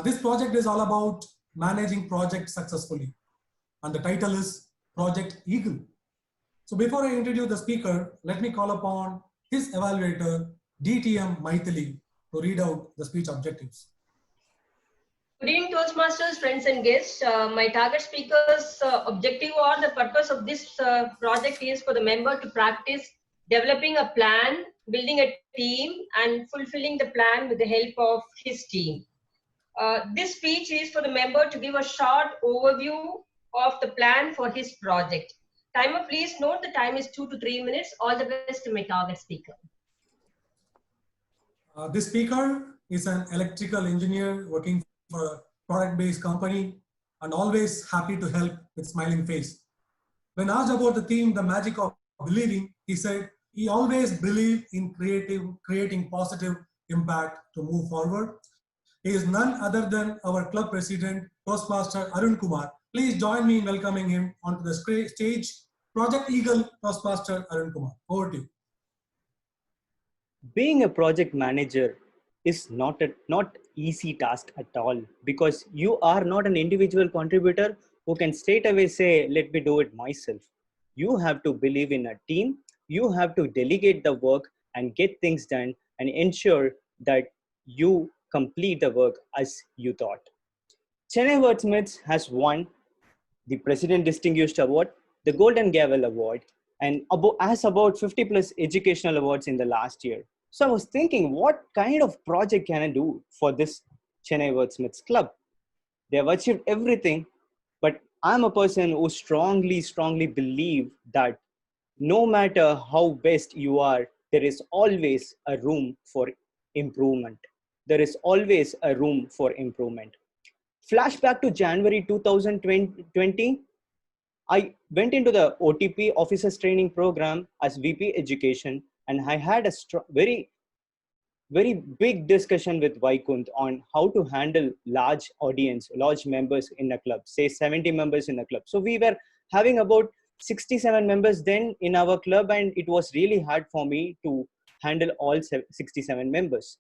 This project is all about managing projects successfully, and the title is Project Eagle. So before I introduce the speaker, let me call upon his evaluator, DTM Maithili, to read out the speech objectives. Good evening, Toastmasters, friends and guests. My target speaker's objective or the purpose of this project is for the member to practice developing a plan, building a team, and fulfilling the plan with the help of his team. This speech is for the member to give a short overview of the plan for his project. Timer, please note the time is 2 to 3 minutes. All the best to my target speaker. This speaker is an electrical engineer working for a product-based company and always happy to help with smiling face. When asked about the theme, the magic of believing, he said he always believed in creating positive impact to move forward. He is none other than our club president, Toastmaster Arun Kumar. Please join me in welcoming him onto the stage. Project Eagle, Toastmaster Arun Kumar. Over to you. Being a project manager is not easy task at all, because you are not an individual contributor who can straight away say, let me do it myself. You have to believe in a team. You have to delegate the work and get things done and ensure that you complete the work as you thought. Chennai Wordsmiths has won the President Distinguished Award, the Golden Gavel Award, and has about 50 plus educational awards in the last year. So I was thinking, what kind of project can I do for this Chennai Wordsmiths Club? They have achieved everything, but I'm a person who strongly believe that no matter how best you are, there is always a room for improvement. There is always a room for improvement. Flashback to January 2020, I went into the OTP Officers Training Program as VP Education, and I had a very big discussion with Vaikunth on how to handle large audience, large members in a club, say 70 members in a club. So we were having about 67 members then in our club, and it was really hard for me to handle all 67 members.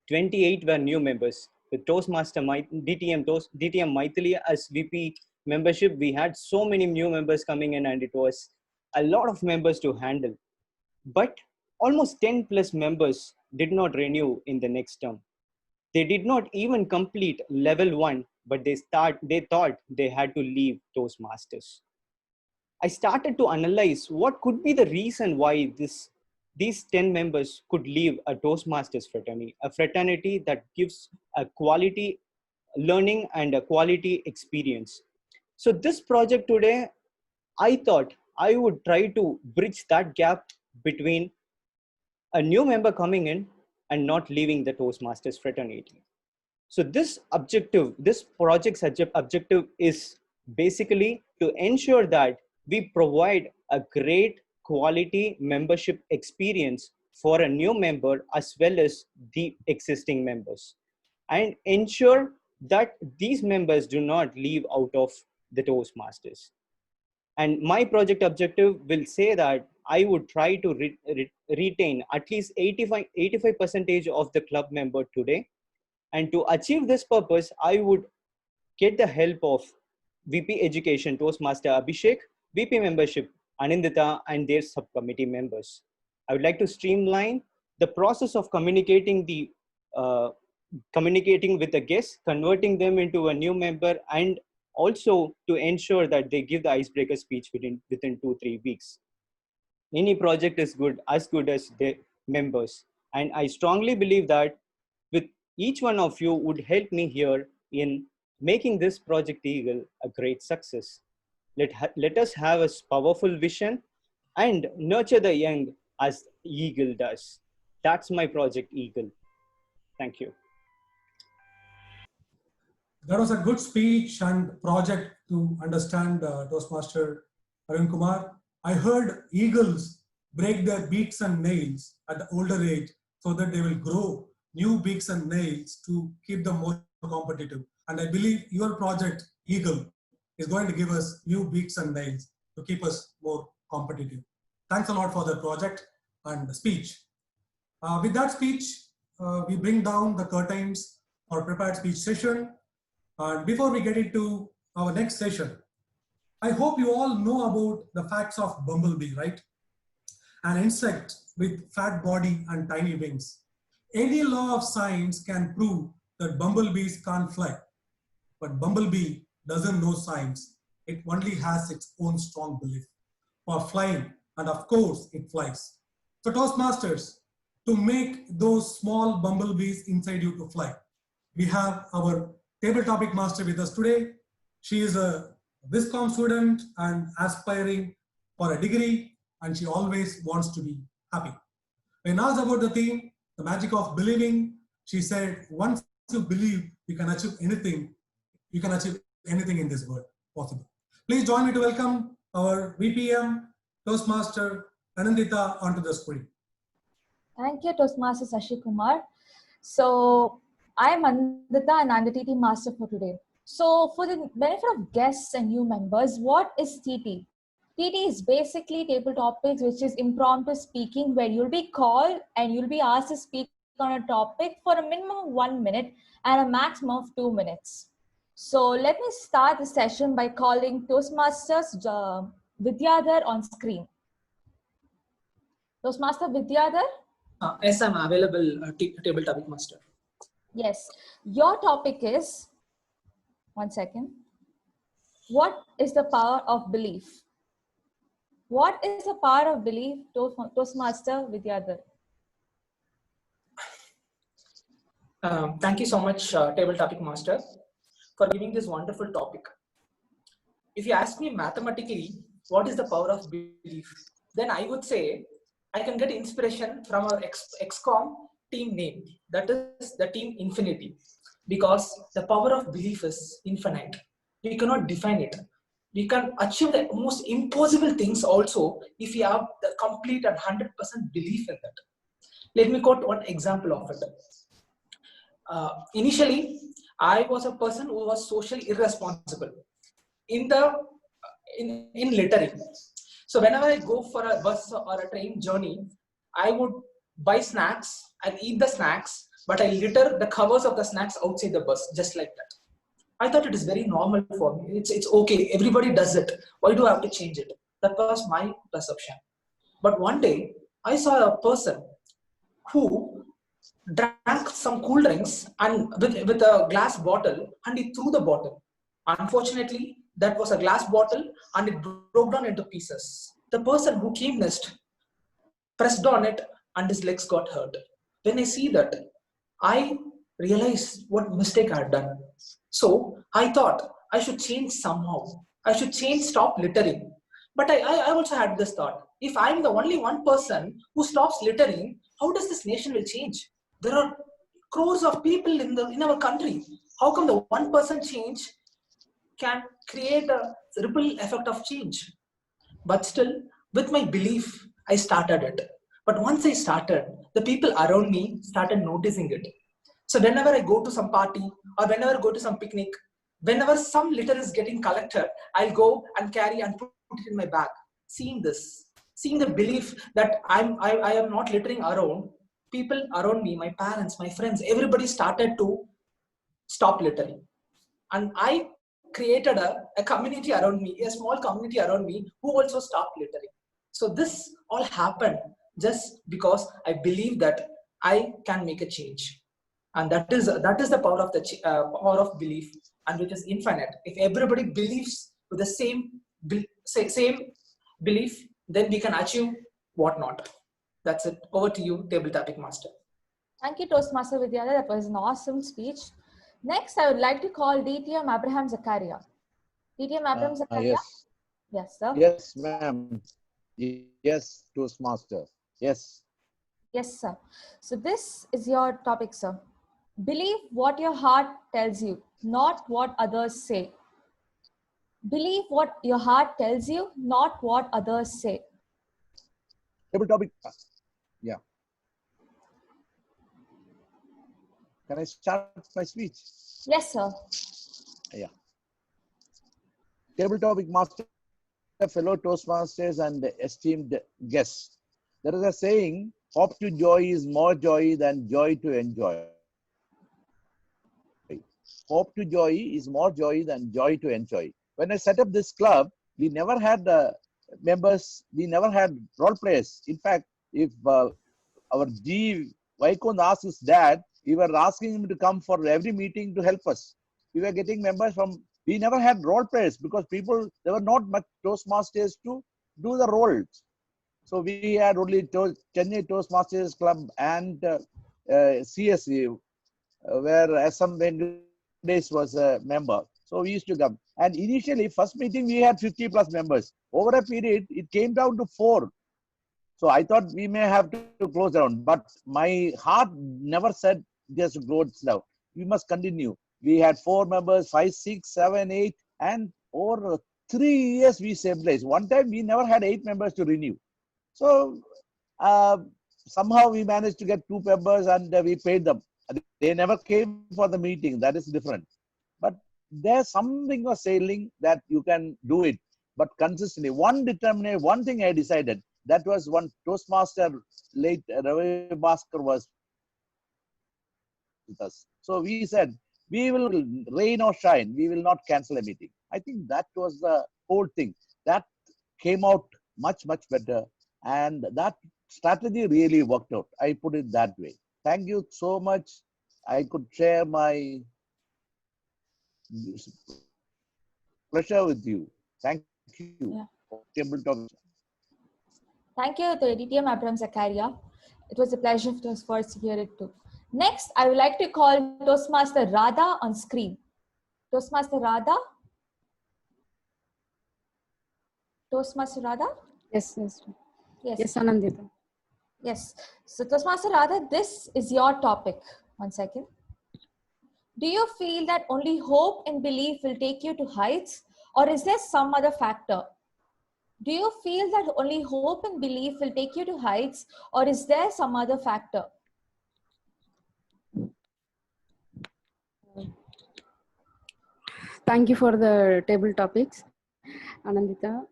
28 were new members. With Toastmaster DTM Maithili as VP membership, we had so many new members coming in, and it was a lot of members to handle. But almost 10 plus members did not renew in the next term. They did not even complete level 1, but they thought they had to leave Toastmasters. I started to analyze what could be the reason why these 10 members could leave a Toastmasters fraternity, a fraternity that gives a quality learning and a quality experience. So this project today, I thought I would try to bridge that gap between a new member coming in and not leaving the Toastmasters fraternity. So this project's objective is basically to ensure that we provide a great quality membership experience for a new member as well as the existing members, and ensure that these members do not leave out of the Toastmasters. And my project objective will say that I would try to retain at least 85% of the club member today. And to achieve this purpose, I would get the help of VP Education Toastmaster Abhishek, VP Membership Anindita, and their subcommittee members. I would like to streamline the process of communicating with the guests, converting them into a new member, and also to ensure that they give the icebreaker speech within 2-3 weeks. Any project is as good as their members. And I strongly believe that with each one of you would help me here in making this Project Eagle a great success. Let us have a powerful vision and nurture the young as Eagle does. That's my Project Eagle. Thank you. That was a good speech and project to understand Toastmaster Arun Kumar. I heard eagles break their beaks and nails at the older age so that they will grow new beaks and nails to keep them more competitive. And I believe your project, Eagle, is going to give us new beaks and nails to keep us more competitive. Thanks a lot for the project and speech. With that speech, we bring down the curtains for prepared speech session. And before we get into our next session, I hope you all know about the facts of bumblebee, right? An insect with fat body and tiny wings. Any law of science can prove that bumblebees can't fly. But bumblebee doesn't know science. It only has its own strong belief for flying, and of course it flies. So Toastmasters, to make those small bumblebees inside you to fly, we have our table topic master with us today. She is a Viscom student and aspiring for a degree, and she always wants to be happy. When asked about the theme, the magic of believing, she said, once you believe, you can achieve anything. You can achieve anything in this world possible. Please join me to welcome our VPM Toastmaster Anandita onto the screen. Thank you, Toastmaster Sashi Kumar. So I am Anandita and I'm the TT Master for today. So for the benefit of guests and new members, what is TT? TT is basically table topics, which is impromptu speaking, where you'll be called and you'll be asked to speak on a topic for a minimum of 1 minute and a maximum of 2 minutes. So let me start the session by calling Toastmasters Vidyadhar on screen. Toastmaster Vidyadhar? Yes, I'm available, table topic master. Yes. Your topic is, 1 second. What is the power of belief? What is the power of belief, Toastmaster Vidyadhar? Thank you so much, table topic master, for giving this wonderful topic. If you ask me mathematically, what is the power of belief? Then I would say I can get inspiration from our XCOM team name. That is the team Infinity. Because the power of belief is infinite. We cannot define it. We can achieve the most impossible things also if we have the complete and 100% belief in that. Let me quote one example of it. Initially, I was a person who was socially irresponsible in littering. So whenever I go for a bus or a train journey, I would buy snacks and eat the snacks, but I litter the covers of the snacks outside the bus, just like that. I thought it is very normal for me. It's okay. Everybody does it. Why do I have to change it? That was my perception. But one day, I saw a person who drank some cool drinks and with a glass bottle, and he threw the bottle. Unfortunately, that was a glass bottle and it broke down into pieces. The person who came next pressed on it and his legs got hurt. When I see that, I realized what mistake I had done. So I thought I should change somehow. I should change, stop littering. But I also had this thought. If I'm the only one person who stops littering, how does this nation will change? There are crores of people in our country. How come the one person change can create a ripple effect of change? But still, with my belief, I started it. But once I started, the people around me started noticing it. So whenever I go to some party or whenever I go to some picnic, whenever some litter is getting collected, I'll go and carry and put it in my bag. Seeing this, seeing the belief that I am not littering around, people around me, my parents, my friends, everybody started to stop littering. And I created a community around me, a small community around me who also stopped littering. So this all happened just because I believe that I can make a change. And that is the power of the power of belief, and which is infinite. If everybody believes with the same belief, then we can achieve whatnot. That's it. Over to you, table topic master. Thank you, Toastmaster Vidyadhar. That was an awesome speech. Next, I would like to call DTM Abraham Zakaria. DTM Abraham Zakaria? Yes. Yes, sir. Yes, ma'am. Yes, Toastmaster. Yes. Yes, sir. So this is your topic, sir. Believe what your heart tells you, not what others say. Believe what your heart tells you, not what others say. Table topic. Yeah. Can I start my speech? Yes, sir. Yeah. Table topic master, fellow Toastmasters and esteemed guests. There is a saying, hope to joy is more joy than joy to enjoy. Hope to joy is more joy than joy to enjoy. When I set up this club, we never had members, we never had role players. In fact, if our G. Vaikund asked his dad, We were asking him to come for every meeting to help us. We were getting members from, we never had role players because there were not much Toastmasters to do the roles. So we had only Chennai Toastmasters Club and CSE, where SM Venkatesh was a member. So we used to come. And initially, first meeting, we had 50 plus members. Over a period, it came down to 4. So I thought we may have to close down. But my heart never said just close down. We must continue. We had 4 members, 5, 6, 7, 8. And over 3 years, we stabilized. One time, we never had 8 members to renew. So somehow we managed to get 2 members and we paid them. They never came for the meeting. That is different. But there's something was saying that you can do it, but consistently. One thing I decided, that was one Toastmaster, late Ravi Bhaskar was with us. So we said, we will rain or shine, we will not cancel a meeting. I think that was the whole thing. That came out much, much better. And that strategy really worked out. I put it that way. Thank you so much. I could share my pleasure with you. Thank you. Yeah. Thank you to DTM Abraham Zakaria. It was a pleasure for us to hear it too. Next, I would like to call Toastmaster Radha on screen. Toastmaster Radha? Toastmaster Radha? Yes, yes. Yes. Yes, Anandita. Yes. So Toastmaster Radha, this is your topic. One second. Do you feel that only hope and belief will take you to heights, or is there some other factor? Do you feel that only hope and belief will take you to heights, or is there some other factor? Thank you for the table topics, Anandita.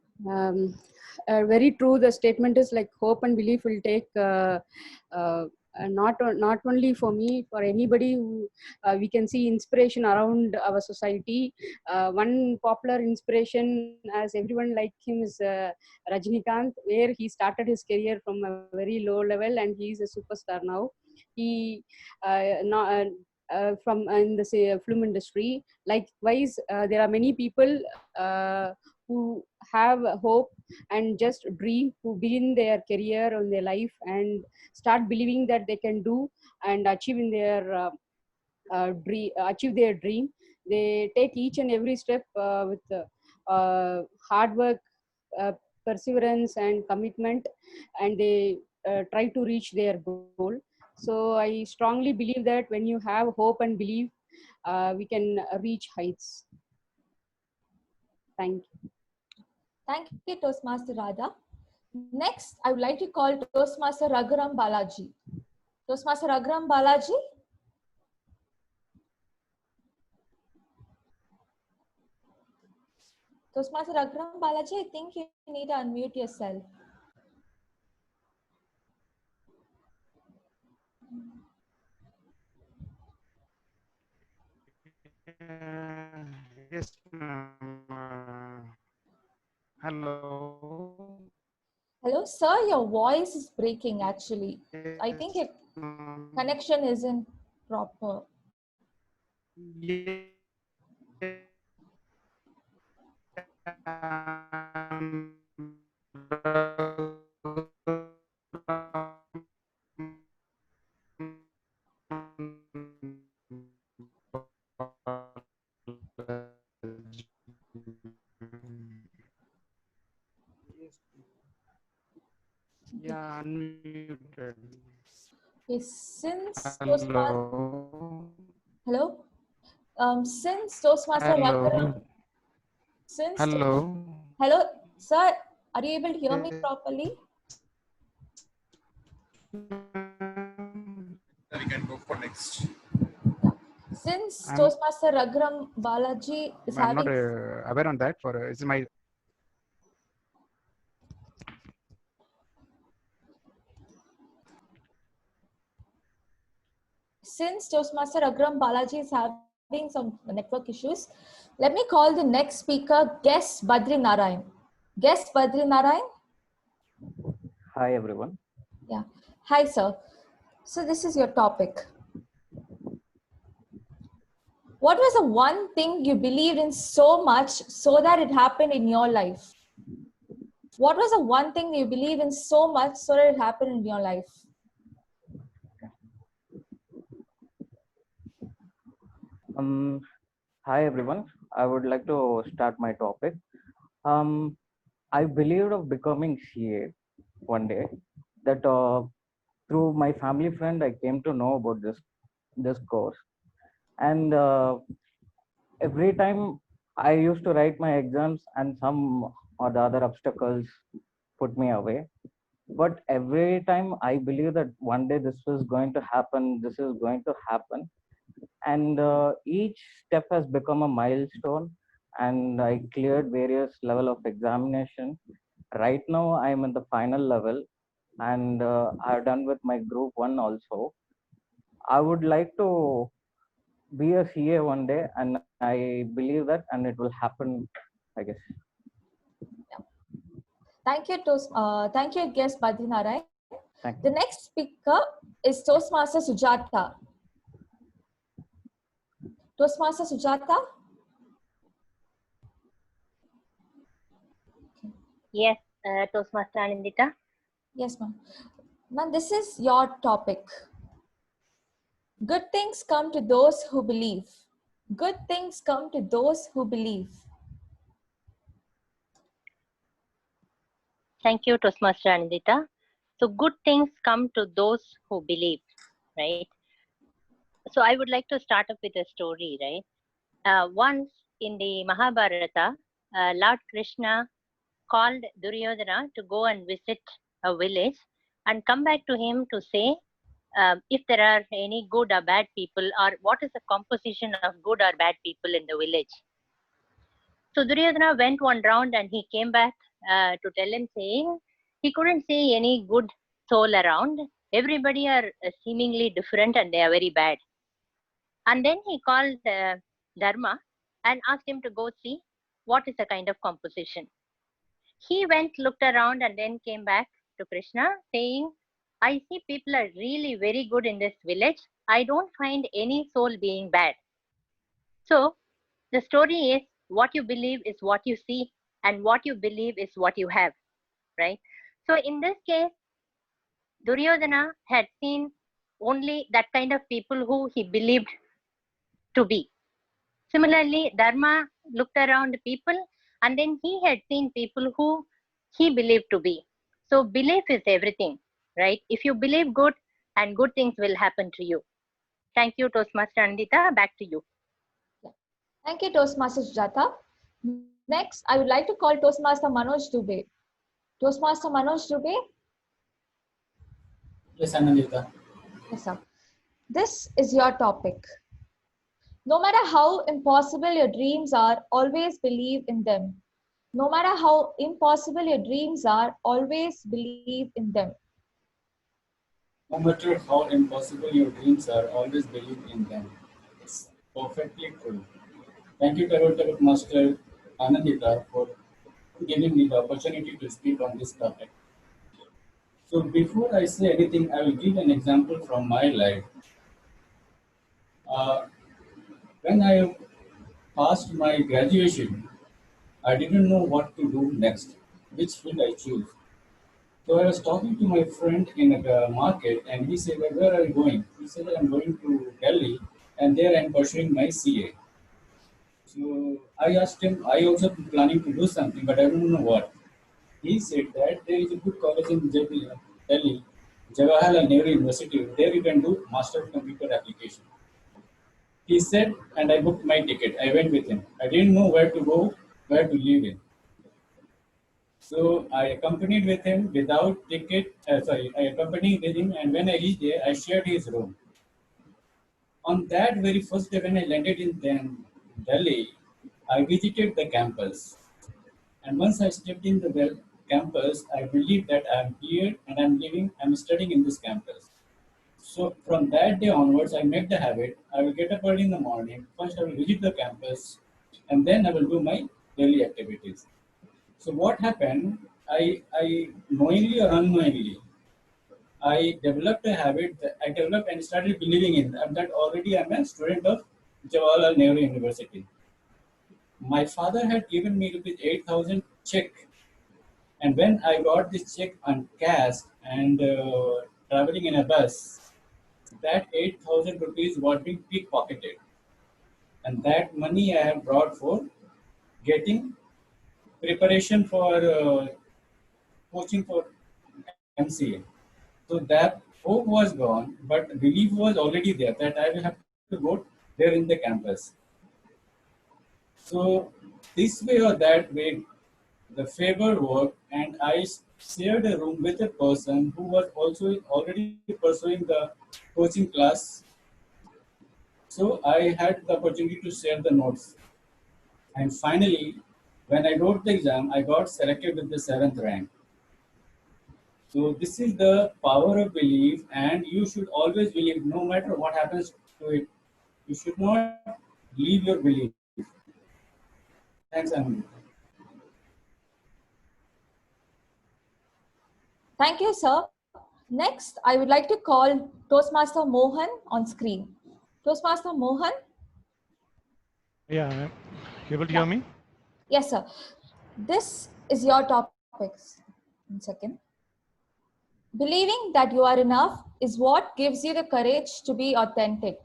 Very true. The statement is like hope and belief will take not only for me, for anybody who we can see inspiration around our society. One popular inspiration, as everyone like him, is Rajinikanth, where he started his career from a very low level and he is a superstar now. He from in the film industry. Likewise, there are many people who have hope and just dream, who begin their career on their life and start believing that they can do and achieve in their achieve their dream. They take each and every step with hard work, perseverance and commitment, and they try to reach their goal. So I strongly believe that when you have hope and belief, we can reach heights. Thank you. Thank you, Toastmaster Radha. Next, I would like to call Toastmaster Raghuram Balaji. Toastmaster Raghuram Balaji? Toastmaster Raghuram Balaji, I think you need to unmute yourself. Yes, ma'am. Hello. Hello, sir. Your voice is breaking actually. I think your connection isn't proper. Yes. Yeah, unmuted. Okay, since Hello. Hello? Since Toastmaster Raghuram, Hello. since Hello. Hello, sir, are you able to hear me properly? We can go for next. Since Toastmaster Raghuram Balaji is I'm not having aware on that. For it's my. Since Toastmaster Raghuram Balaji is having some network issues, let me call the next speaker, Guest Badri Narayan. Guest Badri Narayan? Hi, everyone. Yeah. Hi, sir. So this is your topic. What was the one thing you believed in so much so that it happened in your life? What was the one thing you believed in so much so that it happened in your life? Hi everyone. I would like to start my topic. I believed of becoming CA one day. That through my family friend, I came to know about this course, and every time I used to write my exams, and some or the other obstacles put me away. But every time I believe that one day this is going to happen, this is going to happen, and each step has become a milestone, and I cleared various level of examination. Right now I'm in the final level, and I've done with my group 1 also. I would like to be a CA one day, and I believe that, and it will happen, I guess. Thank you, guest Badrinarai. Thank The next speaker is Toastmaster Sujata. Toastmaster Sujata? Yes, Toastmaster Anindita. Yes, ma'am. Ma'am, this is your topic. Good things come to those who believe. Good things come to those who believe. Thank you, Toastmaster Anindita. So good things come to those who believe, right? So I would like to start up with a story, right? Once in the Mahabharata, Lord Krishna called Duryodhana to go and visit a village and come back to him to say if there are any good or bad people, or what is the composition of good or bad people in the village. So Duryodhana went one round and he came back to tell him, saying he couldn't see any good soul around. Everybody are seemingly different and they are very bad. And then he called Dharma and asked him to go see what is the kind of composition. He went, looked around, and then came back to Krishna saying, I see people are really very good in this village. I don't find any soul being bad. So the story is, what you believe is what you see, and what you believe is what you have, right? So in this case, Duryodhana had seen only that kind of people who he believed to be. Similarly, Dharma looked around people and then he had seen people who he believed to be. So belief is everything, right? If you believe good, and good things will happen to you. Thank you, Toastmaster Anindita. Back to you. Thank you, Toastmaster Sujata. Next, I would like to call Toastmaster Manoj Dubey. Toastmaster Manoj Dubey? Yes, Anandita. Yes, sir. This is your topic. No matter how impossible your dreams are, always believe in them. No matter how impossible your dreams are, always believe in them. No matter how impossible your dreams are, always believe in them. It's perfectly true. Thank you, Tarot Master Anandita, for giving me the opportunity to speak on this topic. So before I say anything, I will give an example from my life. When I passed my graduation, I didn't know what to do next, which field I choose. So I was talking to my friend in a market, and he said, where are you going? He said, I'm going to Delhi, and there I'm pursuing my CA. So I asked him, I also planning to do something, but I don't know what. He said that there is a good college in Delhi, Jawaharlal Nehru University. There you can do Master of Computer Application. He said, and I booked my ticket. I went with him. I didn't know where to go, where to live in. So I accompanied with him without ticket. I accompanied with him, and when I reached there, I shared his room. On that very first day when I landed in Delhi, I visited the campus. And once I stepped in the campus, I believed that I'm here and I'm studying in this campus. So from that day onwards, I made the habit. I will get up early in the morning. First, I will visit the campus, and then I will do my daily activities. So what happened? I knowingly or unknowingly, I developed a habit. I developed and started believing in that already I'm a student of Jawaharlal Nehru University. My father had given me rupees 8,000 check, and when I got this check on cash and traveling in a bus, that 8,000 rupees was being pickpocketed, and that money I have brought for getting preparation for coaching for MCA. So that hope was gone, but belief was already there that I will have to go there in the campus. So this way or that way, the favor worked, and I shared a room with a person who was also already pursuing the coaching class. So I had the opportunity to share the notes. And finally, when I wrote the exam, I got selected with the 7th rank. So this is the power of belief, and you should always believe, no matter what happens to it. You should not leave your belief. Thanks, Amin. Thank you, sir. Next, I would like to call Toastmaster Mohan on screen. Toastmaster Mohan? Yeah, you able to hear me? Yes, sir. This is your topics. 1 second. Believing that you are enough is what gives you the courage to be authentic.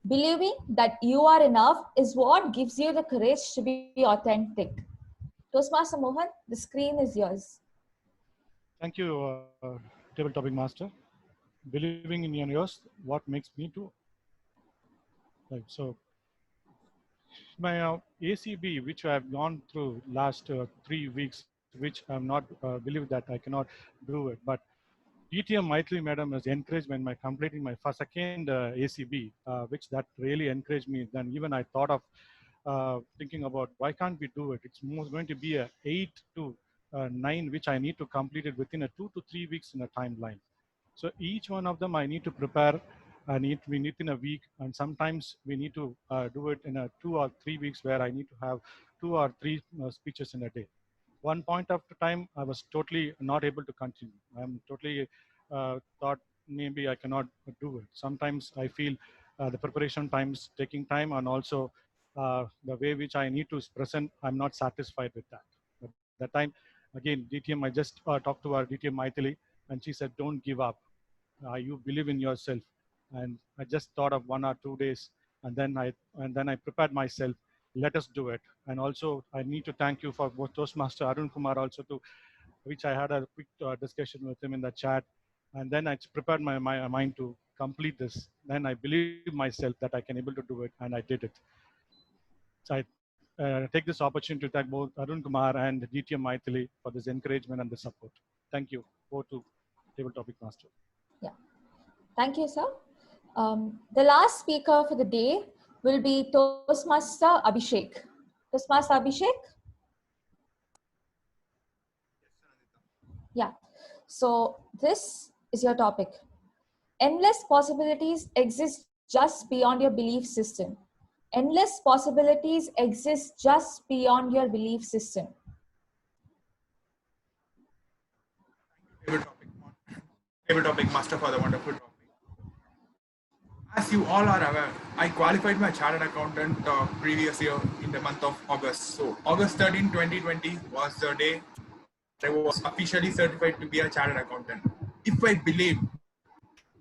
Believing that you are enough is what gives you the courage to be authentic. Toastmaster Mohan, the screen is yours. Thank you, Table Topic Master. Believing in yours, what makes me to. Right, so my ACB, which I have gone through last 3 weeks, which I have not believed that I cannot do it. But DTM Maithili Madam has encouraged me in my completing my second ACB, which that really encouraged me. Then even I thought of thinking about why can't we do it? It's going to be a 8 to 9, which I need to complete it within a 2 to 3 weeks in a timeline. So each one of them I need to prepare. We need in a week, and sometimes we need to do it in a 2 or 3 weeks where I need to have 2 or 3 speeches in a day. One point of time, I was totally not able to continue. I'm totally thought maybe I cannot do it. Sometimes I feel the preparation times taking time, and also the way which I need to present, I'm not satisfied with that. But that time, again, DTM, I just talked to our DTM Maithili, and she said, don't give up. You believe in yourself. And I just thought of 1 or 2 days, and then I prepared myself. Let us do it. And also, I need to thank you for both Toastmaster Arun Kumar also to which I had a quick discussion with him in the chat. And then I prepared my mind to complete this. Then I believe myself that I can able to do it, and I did it. So I take this opportunity to thank both Arun Kumar and DTM Maithili for this encouragement and the support. Thank you. Go to Table Topic Master. Yeah. Thank you, sir. The last speaker for the day will be Toastmaster Abhishek. Toastmaster Abhishek? Yeah. So this is your topic. Endless possibilities exist just beyond your belief system. Endless possibilities exist just beyond your belief system. Favorite topic, Master, for the wonderful topic. As you all are aware, I qualified my chartered accountant previous year in the month of August. So August 13, 2020 was the day I was officially certified to be a chartered accountant. If I believe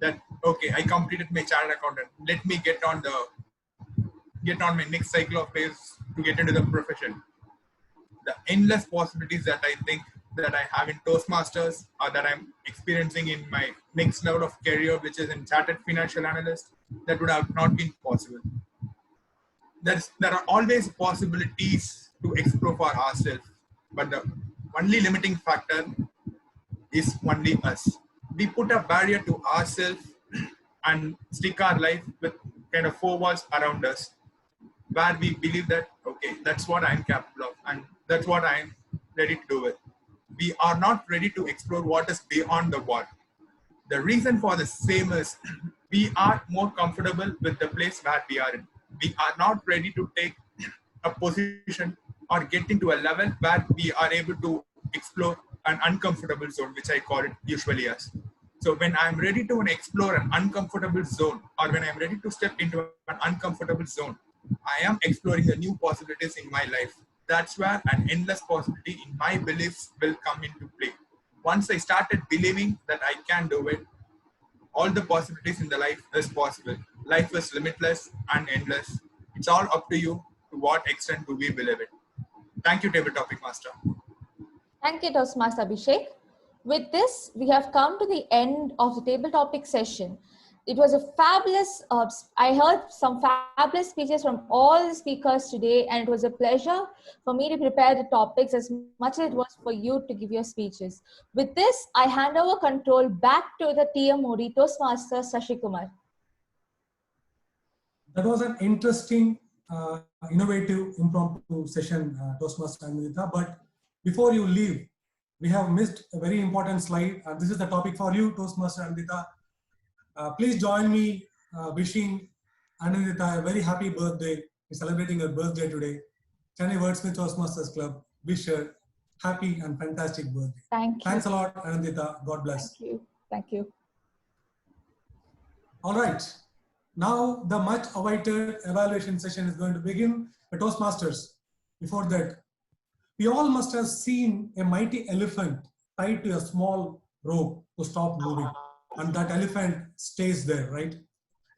that, okay, I completed my chartered accountant, let me get on my next cycle of phase to get into the profession. The endless possibilities that I think that I have in Toastmasters or that I'm experiencing in my next level of career, which is in chartered financial analyst, that would have not been possible. There are always possibilities to explore for ourselves, but the only limiting factor is only us. We put a barrier to ourselves and stick our life with kind of 4 walls around us, where we believe that, okay, that's what I'm capable of and that's what I'm ready to do it. We are not ready to explore what is beyond the wall. The reason for the same is we are more comfortable with the place where we are in. We are not ready to take a position or get into a level where we are able to explore an uncomfortable zone, which I call it usually as. So when I'm ready to explore an uncomfortable zone, or when I'm ready to step into an uncomfortable zone, I am exploring the new possibilities in my life. That's where an endless possibility in my beliefs will come into play. Once I started believing that I can do it, all the possibilities in the life is possible. Life is limitless and endless. It's all up to you to what extent do we believe it. Thank you, Table Topic Master. Thank you, Toastmaster Abhishek. With this, we have come to the end of the table topic session. It was a fabulous, I heard some fabulous speeches from all the speakers today, and it was a pleasure for me to prepare the topics as much as it was for you to give your speeches. With this, I hand over control back to the TMOD Toastmaster Shashi Kumar. That was an interesting, innovative, impromptu session, Toastmaster Anindita. But before you leave, we have missed a very important slide. This is the topic for you, Toastmaster Anindita. Please join me wishing Anindita a very happy birthday. We're celebrating her birthday today. Chennai Wordsmith Toastmasters Club wish her happy and fantastic birthday. Thank you. Thanks a lot, Anindita. God bless. Thank you. Thank you. All right. Now the much awaited evaluation session is going to begin. The Toastmasters, before that, we all must have seen a mighty elephant tied to a small rope to stop moving. And that elephant stays there, right?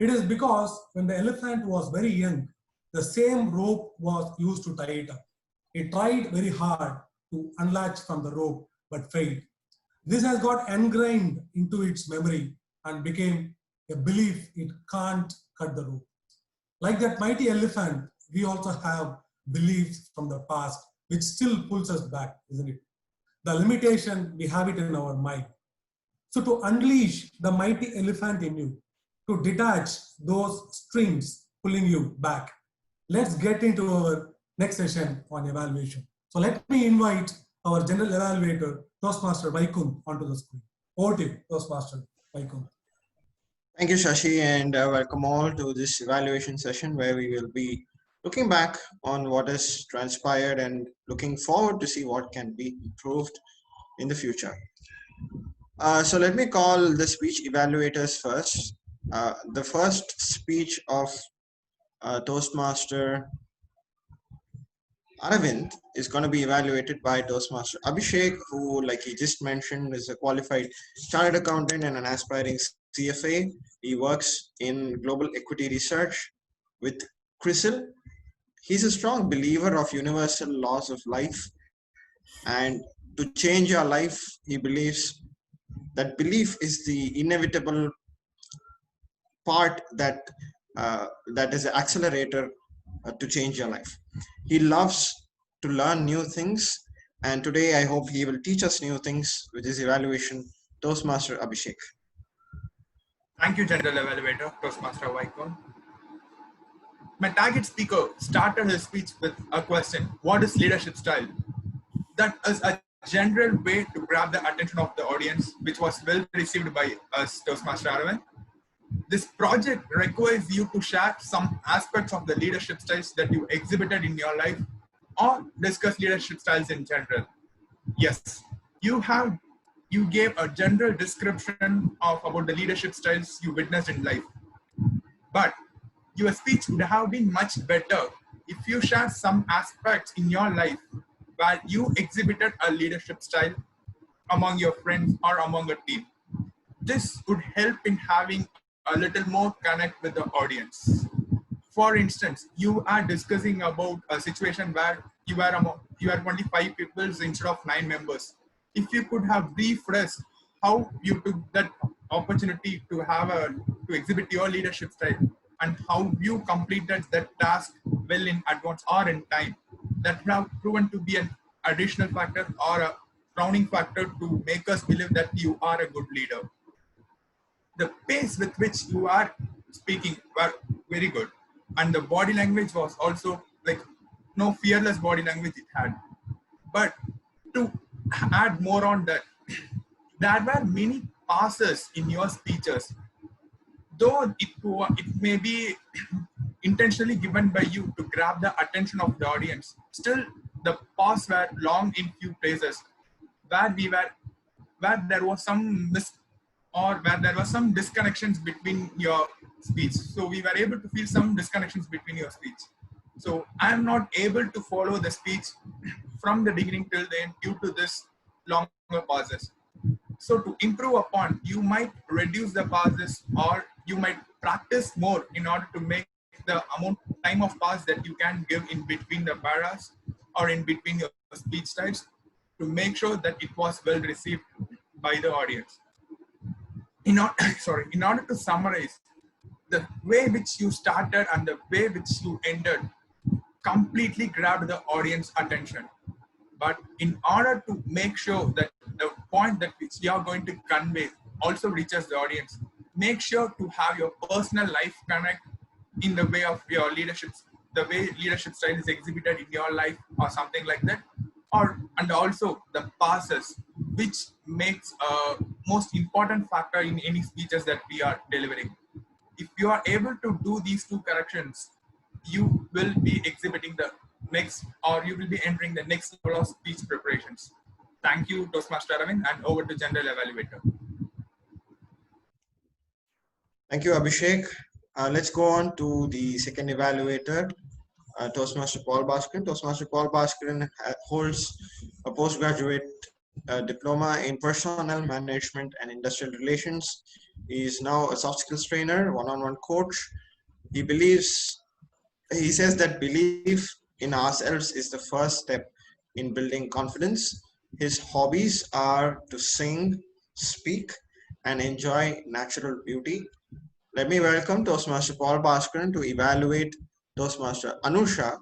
It is because when the elephant was very young, the same rope was used to tie it up. It tried very hard to unlatch from the rope, but failed. This has got ingrained into its memory and became a belief it can't cut the rope. Like that mighty elephant, we also have beliefs from the past, which still pulls us back, isn't it? The limitation, we have it in our mind. So to unleash the mighty elephant in you, to detach those strings pulling you back, let's get into our next session on evaluation. So let me invite our general evaluator, Toastmaster Vaikund, onto the screen. Over to you, Toastmaster Vaikund. Thank you, Shashi, and welcome all to this evaluation session where we will be looking back on what has transpired and looking forward to see what can be improved in the future. So let me call the speech evaluators first. The first speech of Toastmaster Aravind is going to be evaluated by Toastmaster Abhishek, who, like he just mentioned, is a qualified chartered accountant and an aspiring CFA. He works in global equity research with CRISIL. He's a strong believer of universal laws of life, and to change your life, he believes that belief is the inevitable part that is an accelerator to change your life. He loves to learn new things, and today I hope he will teach us new things with his evaluation. Toastmaster Abhishek. Thank you, General Evaluator, Toastmaster Vaikund. My target speaker started his speech with a question: what is leadership style? That is a general way to grab the attention of the audience, which was well received by us, Toastmaster Aravind. This project requires you to share some aspects of the leadership styles that you exhibited in your life, or discuss leadership styles in general. Yes, you gave a general description about the leadership styles you witnessed in life. But your speech would have been much better if you share some aspects in your life where you exhibited a leadership style among your friends or among a team. This would help in having a little more connect with the audience. For instance, you are discussing about a situation where you are only 5 people instead of 9 members. If you could have refreshed how you took that opportunity to exhibit your leadership style and how you completed that task well in advance or in time, that would have proven to be an additional factor or a crowning factor to make us believe that you are a good leader. The pace with which you are speaking were very good, and the body language was also like no fearless body language it had. But to add more on that, there were many pauses in your speeches, though it may be intentionally given by you to grab the attention of the audience. Still, the pause were long in few places where there was some or where there was some disconnections between your speech. So we were able to feel some disconnections between your speech. So I'm not able to follow the speech from the beginning till the end due to this longer pauses. So to improve upon, you might reduce the pauses, or you might practice more in order to make the amount time of pause that you can give in between the paras or in between your speech types to make sure that it was well received by the audience. In order to summarize, the way which you started and the way which you ended completely grabbed the audience attention. But in order to make sure that the point that which you are going to convey also reaches the audience, make sure to have your personal life connect in the way of your leadership, the way leadership style is exhibited in your life or something like that. And also the pauses, which makes a most important factor in any speeches that we are delivering. If you are able to do these two corrections, you will be exhibiting the next, or you will be entering the next level of speech preparations. Thank you, Toastmaster Aravind, and over to General Evaluator. Thank you, Abhishek. Let's go on to the second evaluator, Toastmaster Paul Bhaskaran. Toastmaster Paul Bhaskaran holds a postgraduate diploma in personnel management and industrial relations. He is now a soft skills trainer, one-on-one coach. He says that belief in ourselves is the first step in building confidence. His hobbies are to sing, speak, and enjoy natural beauty. Let me welcome Toastmaster Paul Bhaskaran to evaluate Toastmaster Anusha,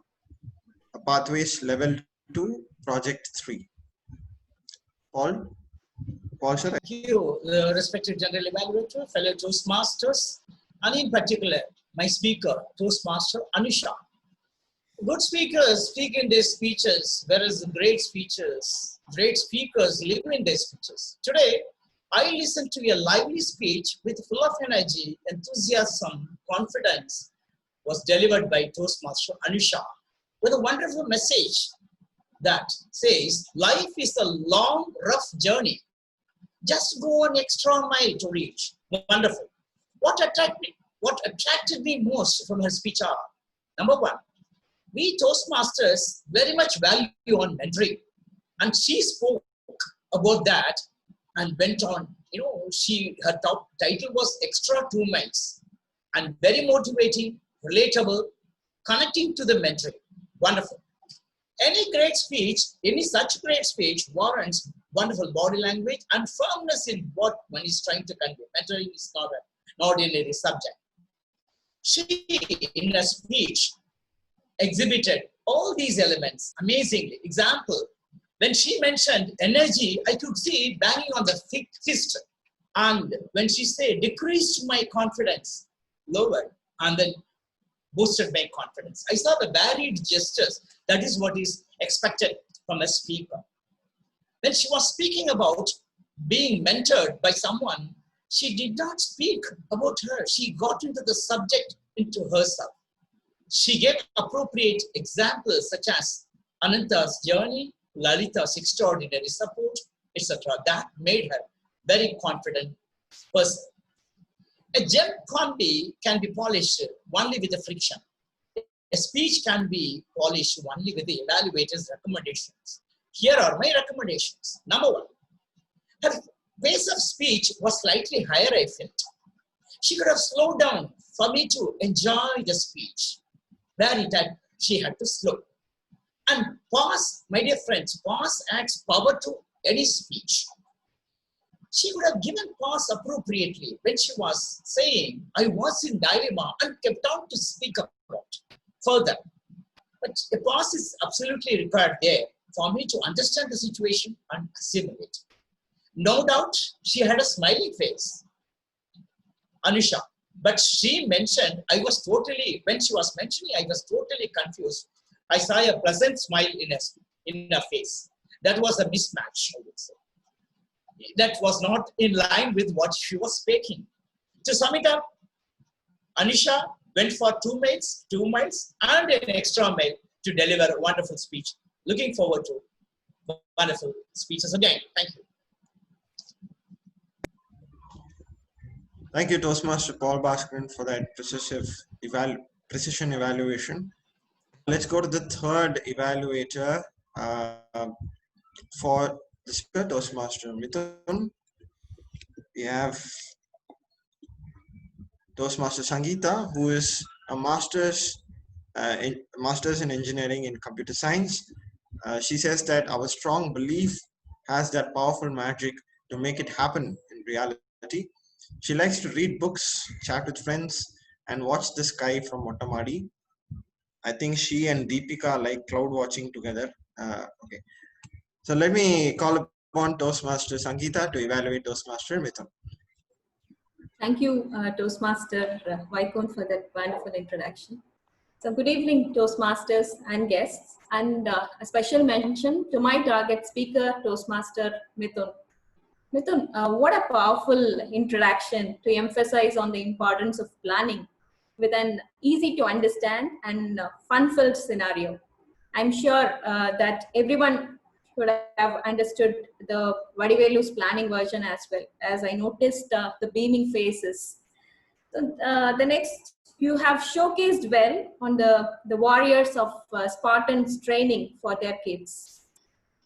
Pathways Level 2, Project 3. Paul, sir. Thank you, respected General Evaluator, fellow Toastmasters, and in particular, my speaker, Toastmaster Anusha. Good speakers speak in their speeches, whereas great speakers live in their speeches. Today, I listened to a lively speech with full of energy, enthusiasm, confidence, was delivered by Toastmaster Anusha with a wonderful message that says, life is a long, rough journey. Just go an extra mile to reach. Wonderful. What attracted me most from her speech are, number one, we Toastmasters very much value on mentoring. And she spoke about that and went on. Her top title was Extra 2 Miles, and very motivating, relatable, connecting to the mentoring. Wonderful. Any such great speech warrants wonderful body language and firmness in what one is trying to convey. Mentoring is not an ordinary subject. She, in a speech, exhibited all these elements amazingly. Example, when she mentioned energy, I could see banging on the fist. And when she said, decreased my confidence, lowered, and then boosted my confidence. I saw the varied gestures. That is what is expected from a speaker. When she was speaking about being mentored by someone, she did not speak about her. She got into the subject, into herself. She gave appropriate examples such as Ananta's journey, Lalita's extraordinary support, etc. That made her very confident person. A gem can be polished only with the friction. A speech can be polished only with the evaluator's recommendations. Here are my recommendations. Number one, her pace of speech was slightly higher, I felt. She could have slowed down for me to enjoy the speech. She had to slow. And pause, my dear friends, pause adds power to any speech. She would have given pause appropriately when she was saying, I was in dilemma and kept on to speak about further. But a pause is absolutely required there for me to understand the situation and assimilate. No doubt she had a smiling face, Anusha. But she mentioned, when she was mentioning, I was totally confused. I saw a pleasant smile in her face. That was a mismatch, I would say. That was not in line with what she was speaking. To sum it up, Anusha went for 2 miles and an extra mile to deliver a wonderful speech. Looking forward to wonderful speeches again. Thank you. Thank you, Toastmaster Paul Bhaskaran, for that precision evaluation. Let's go to the third evaluator for the speaker, Toastmaster Mithun. We have Toastmaster Sangeeta, who is a master's in engineering in computer science. She says that our strong belief has that powerful magic to make it happen in reality. She likes to read books, chat with friends, and watch the sky from Mottamadi. I think she and Deepika like cloud watching together. Okay. So let me call upon Toastmaster Sangeeta to evaluate Toastmaster Mithun. Thank you, Toastmaster Vaikon, for that wonderful introduction. So good evening, Toastmasters and guests, and a special mention to my target speaker, Toastmaster Mithun. Mithun, what a powerful introduction to emphasize on the importance of planning with an easy to understand and fun-filled scenario. I'm sure that everyone should have understood the Vadivelu's planning version as well, as I noticed the beaming faces. So, the next, you have showcased well on the warriors of Spartans training for their kids.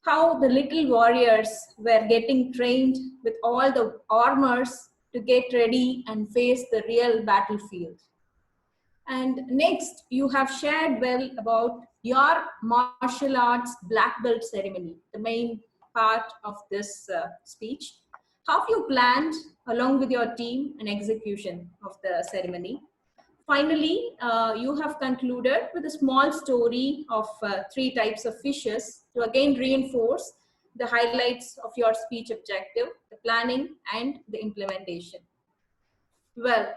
How the little warriors were getting trained with all the armors to get ready and face the real battlefield. And next, you have shared well about your martial arts black belt ceremony, the main part of this speech. How have you planned, along with your team, an execution of the ceremony? Finally, you have concluded with a small story of 3 types of fishes to again reinforce the highlights of your speech objective, the planning and the implementation. Well,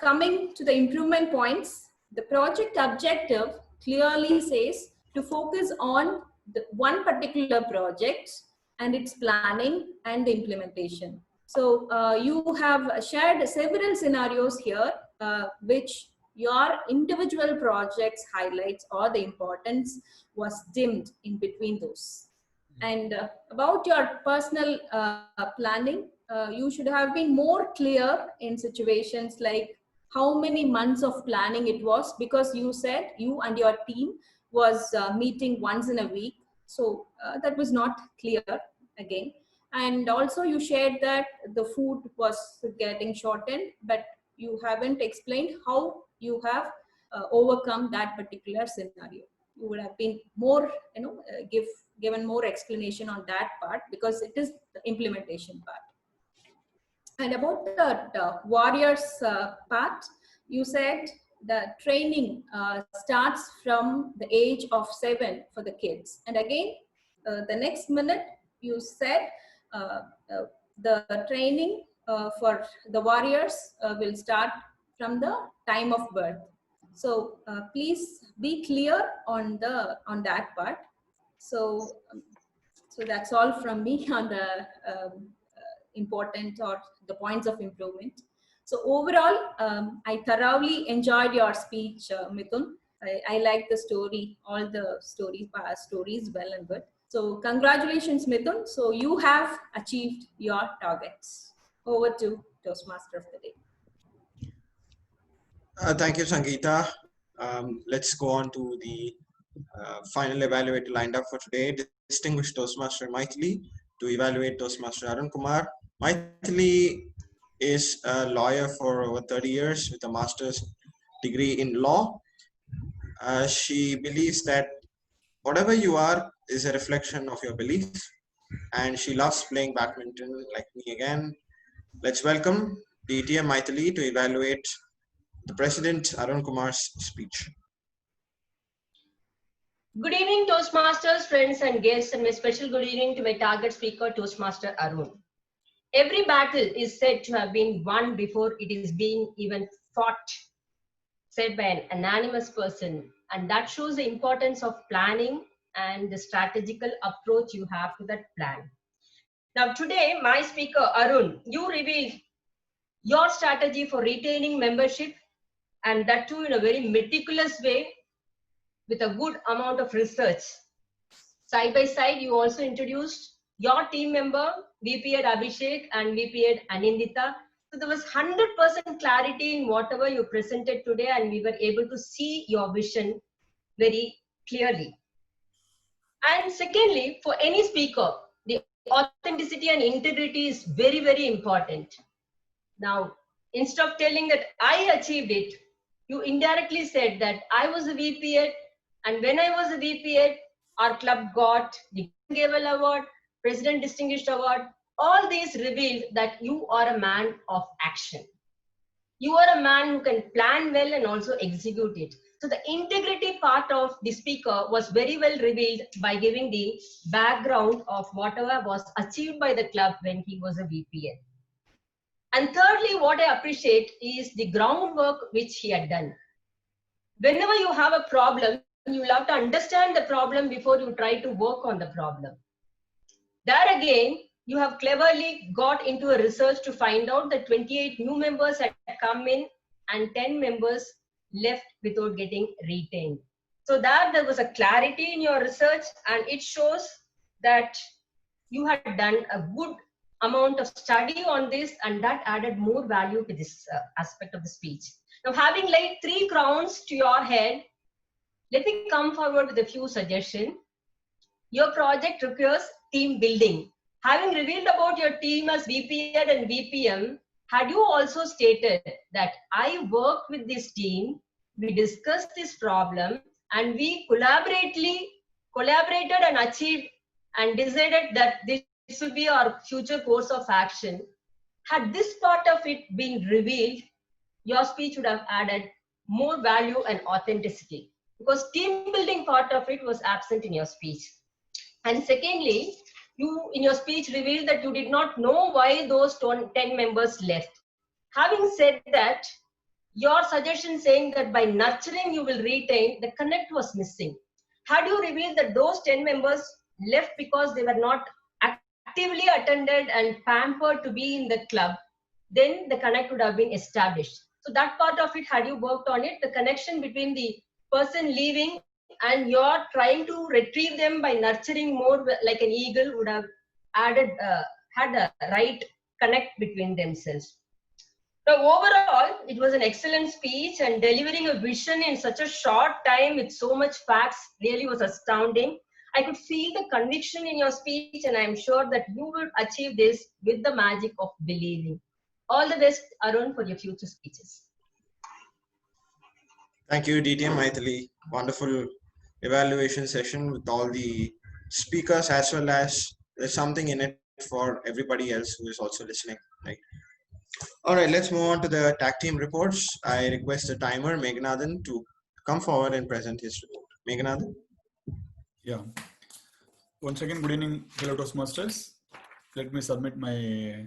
coming to the improvement points, the project objective clearly says to focus on the one particular project and its planning and the implementation. So you have shared several scenarios here, which your individual projects highlights or the importance was dimmed in between those. And about your personal planning, you should have been more clear in situations like how many months of planning it was, because you said you and your team was meeting once in a week. So that was not clear again. And also you shared that the food was getting shortened, but you haven't explained how you have overcome that particular scenario. You would have been more, given more explanation on that part, because it is the implementation part. And about the warriors part, you said the training starts from the age of 7 for the kids. And again, the next minute you said the training for the warriors will start from the time of birth. So please be clear on that part. So that's all from me on the important or the points of improvement. So overall, I thoroughly enjoyed your speech, Mithun. I like the story, all the stories well and good. So congratulations, Mithun. So you have achieved your targets. Over to Toastmaster of the day. Thank you, Sangeeta. Let's go on to the final evaluator lined up for today. Distinguished Toastmaster Maithili to evaluate Toastmaster Arun Kumar. Maithili is a lawyer for over 30 years with a master's degree in law. She believes that whatever you are is a reflection of your beliefs, and she loves playing badminton like me again. Let's welcome DTM Maithili to evaluate the President Arun Kumar's speech. Good evening, Toastmasters, friends and guests, and a special good evening to my target speaker, Toastmaster Arun. Every battle is said to have been won before it is being even fought, said by an anonymous person, and that shows the importance of planning and the strategical approach you have to that plan. Now today, my speaker, Arun, you revealed your strategy for retaining membership, and that too in a very meticulous way with a good amount of research. Side by side, you also introduced your team member, VP Head Abhishek and VP Head Anindita, So there was 100% clarity in whatever you presented today, and we were able to see your vision very clearly. And secondly, for any speaker, the authenticity and integrity is very, very important. Now, instead of telling that I achieved it, you indirectly said that I was a VP8, and when I was a VP8, our club got the Gavel Award, President Distinguished Award. All these revealed that you are a man of action. You are a man who can plan well and also execute it. So the integrity part of the speaker was very well revealed by giving the background of whatever was achieved by the club when he was a VPN. And thirdly, what I appreciate is the groundwork which he had done. Whenever you have a problem, you will have to understand the problem before you try to work on the problem. There again, you have cleverly got into a research to find out that 28 new members had come in and 10 members left without getting retained. So there was a clarity in your research, and it shows that you had done a good amount of study on this, and that added more value to this aspect of the speech. Now, having laid 3 crowns to your head, let me come forward with a few suggestions. Your project requires team building. Having revealed about your team as VP-Ed and VPM, had you also stated that I worked with this team, we discussed this problem, and we collaborated and achieved and decided that this will be our future course of action. Had this part of it been revealed, your speech would have added more value and authenticity, because team building part of it was absent in your speech. And secondly, you in your speech revealed that you did not know why those 10 members left. Having said that, your suggestion saying that by nurturing you will retain, the connect was missing. Had you revealed that those 10 members left because they were not actively attended and pampered to be in the club, then the connect would have been established. So that part of it, had you worked on it, the connection between the person leaving and you're trying to retrieve them by nurturing more like an eagle would have added, had a right connect between themselves. So overall, it was an excellent speech, and delivering a vision in such a short time with so much facts really was astounding. I could feel the conviction in your speech, and I'm sure that you will achieve this with the magic of believing. All the best, Arun, for your future speeches. Thank you, DTM Maithili. Wonderful evaluation session with all the speakers, as well as there's something in it for everybody else who is also listening. Right? All right, let's move on to the tag team reports. I request the timer, Meghnadhan, to come forward and present his report. Meghnadhan? Yeah. Once again, good evening, fellow Toastmasters. Let me submit my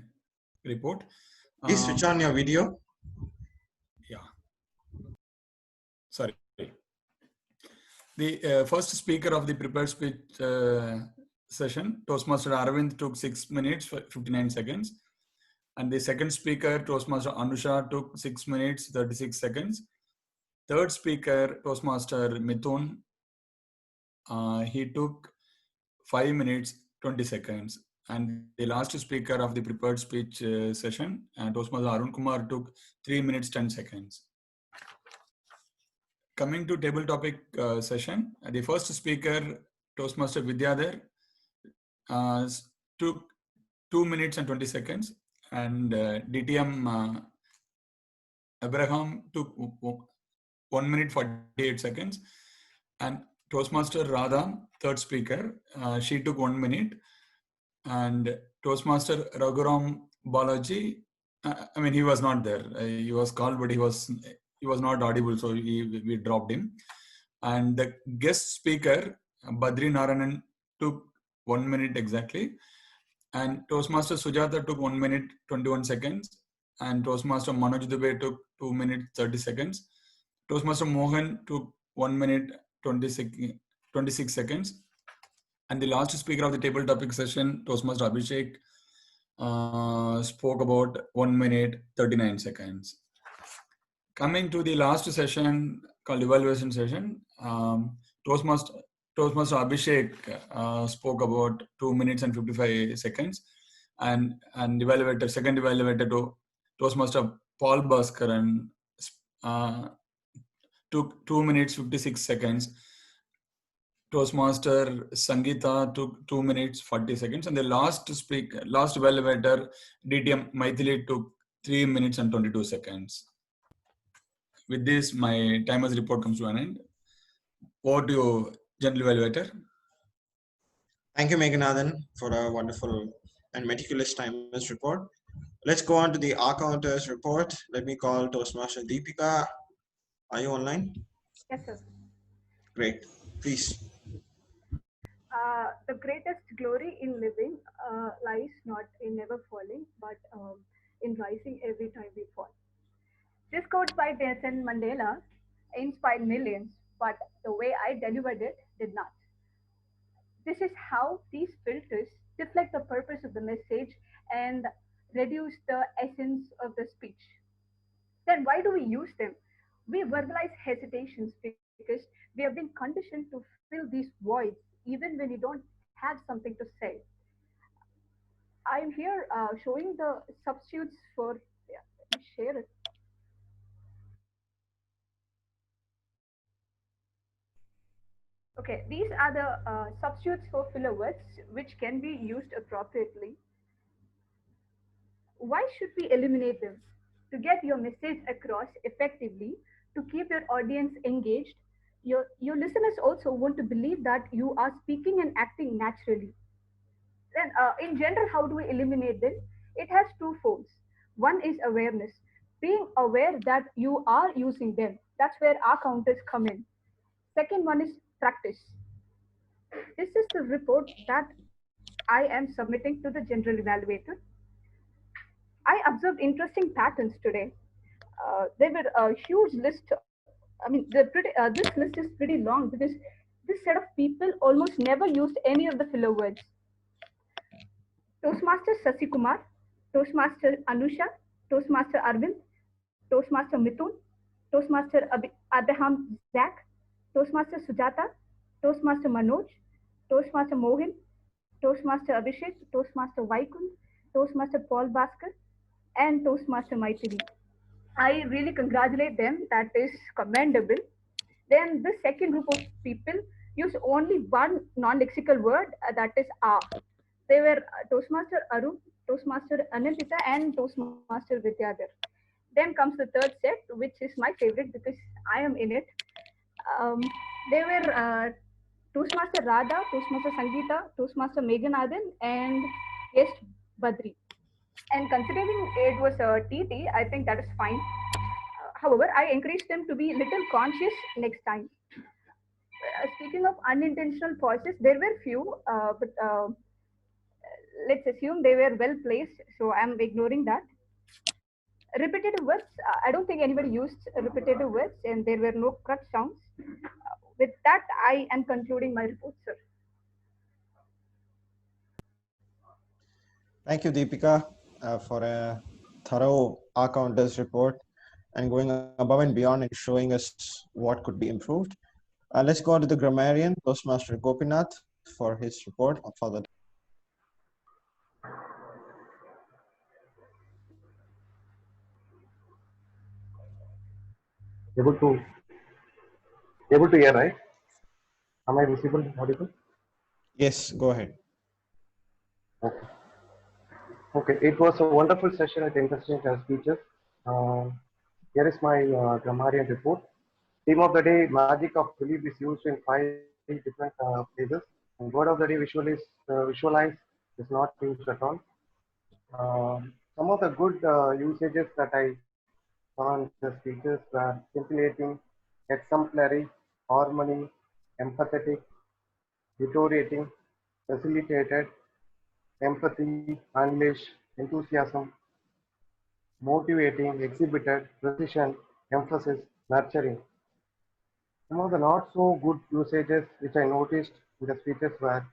report. Please switch on your video. Yeah. Sorry. The first speaker of the prepared speech session, Toastmaster Aravind, took 6 minutes, 59 seconds. And the second speaker, Toastmaster Anusha, took 6 minutes, 36 seconds. Third speaker, Toastmaster Mithun, he took 5 minutes, 20 seconds. And the last speaker of the prepared speech session, Toastmaster Arun Kumar, took 3 minutes, 10 seconds. Coming to table topic session, the first speaker, Toastmaster Vidyadhar, took 2 minutes and 20 seconds. And DTM Abraham took 1 minute 48 seconds. And Toastmaster Radha, third speaker, she took 1 minute. And Toastmaster Raghuram Balaji, I mean, he was not there. He was called, but he was not audible, so we dropped him. And the guest speaker, Badri Narayanan, took 1 minute exactly. And Toastmaster Sujata took 1 minute 21 seconds. And Toastmaster Manoj Dubey took 2 minutes 30 seconds. Toastmaster Mohan took 1 minute 26 seconds. And the last speaker of the table topic session, Toastmaster Abhishek, spoke about 1 minute 39 seconds. Coming to the last session called evaluation session, Toastmaster Abhishek spoke about 2 minutes and 55 seconds, and second evaluator Toastmaster Paul Bhaskaran took 2 minutes 56 seconds. Toastmaster Sangeeta took 2 minutes 40 seconds, and the last elevator DTM Maithili took 3 minutes and 22 seconds. With this, my timer's report comes to an end. Over to you, General Elevator. Thank you, Meghanathan, for a wonderful and meticulous timers report. Let's go on to the R-Counters report. Let me call Toastmaster Deepika. Are you online? Yes, sir. Great. Please. The greatest glory in living lies not in never falling, but in rising every time we fall. This quote by Nelson Mandela inspired millions, but the way I delivered it did not. This is how these filters deflect the purpose of the message and reduce the essence of the speech. Then why do we use them? We verbalize hesitations because we have been conditioned to fill these voids even when you don't have something to say. I'm here showing the substitutes for, yeah, let me share it. Okay, these are the substitutes for filler words which can be used appropriately. Why should we eliminate them? To get your message across effectively, to keep your audience engaged, your listeners also want to believe that you are speaking and acting naturally. Then, in general, how do we eliminate them? It has two folds. One is awareness, being aware that you are using them. That's where our counters come in. Second one is practice. This is the report that I am submitting to the general evaluator. I observed interesting patterns today. There were a huge list. I mean, this list is pretty long because this set of people almost never used any of the filler words. Toastmaster Sasi Kumar, Toastmaster Anusha, Toastmaster Arvind, Toastmaster Mithun, Toastmaster Abraham Zach, Toastmaster Sujata, Toastmaster Manoj, Toastmaster Mohin, Toastmaster Abhishek, Toastmaster Vaikund, Toastmaster Paul Bhaskar, and Toastmaster Maithili. I really congratulate them. That is commendable. Then the second group of people use only one non-lexical word, that is "ah." They were Toastmaster Arun, Toastmaster Anandita, and Toastmaster Vidyadhar. Then comes the third set, which is my favorite because I am in it. They were Toastmaster Radha, Toastmaster Sangeeta, Toastmaster Meghanathan, and guest Badri. And considering it was a TT, I think that is fine. However, I encourage them to be little conscious next time. Speaking of unintentional pauses, there were few, but let's assume they were well placed, so I'm ignoring that. Repetitive words, I don't think anybody used repetitive words, and there were no crutch sounds. With that, I am concluding my report, sir. Thank you, Deepika, for a thorough R-Counters report and going above and beyond and showing us what could be improved. Let's go on to the grammarian, Toastmaster Gopinath, for his report for the Able to hear, right? Am I visible, audible? Yes, go ahead. Okay. Okay, it was a wonderful session with interesting speeches. Here is my grammarian report. Theme of the day: magic of belief is used in 5 different places. And word of the day: visualize is not used at all. Some of the good usages that I saw in the speeches were scintillating, exemplary, harmony, empathetic, deteriorating, facilitated, empathy, unleash, enthusiasm, motivating, exhibited, precision, emphasis, nurturing. Some of the not so good usages which I noticed in the speeches were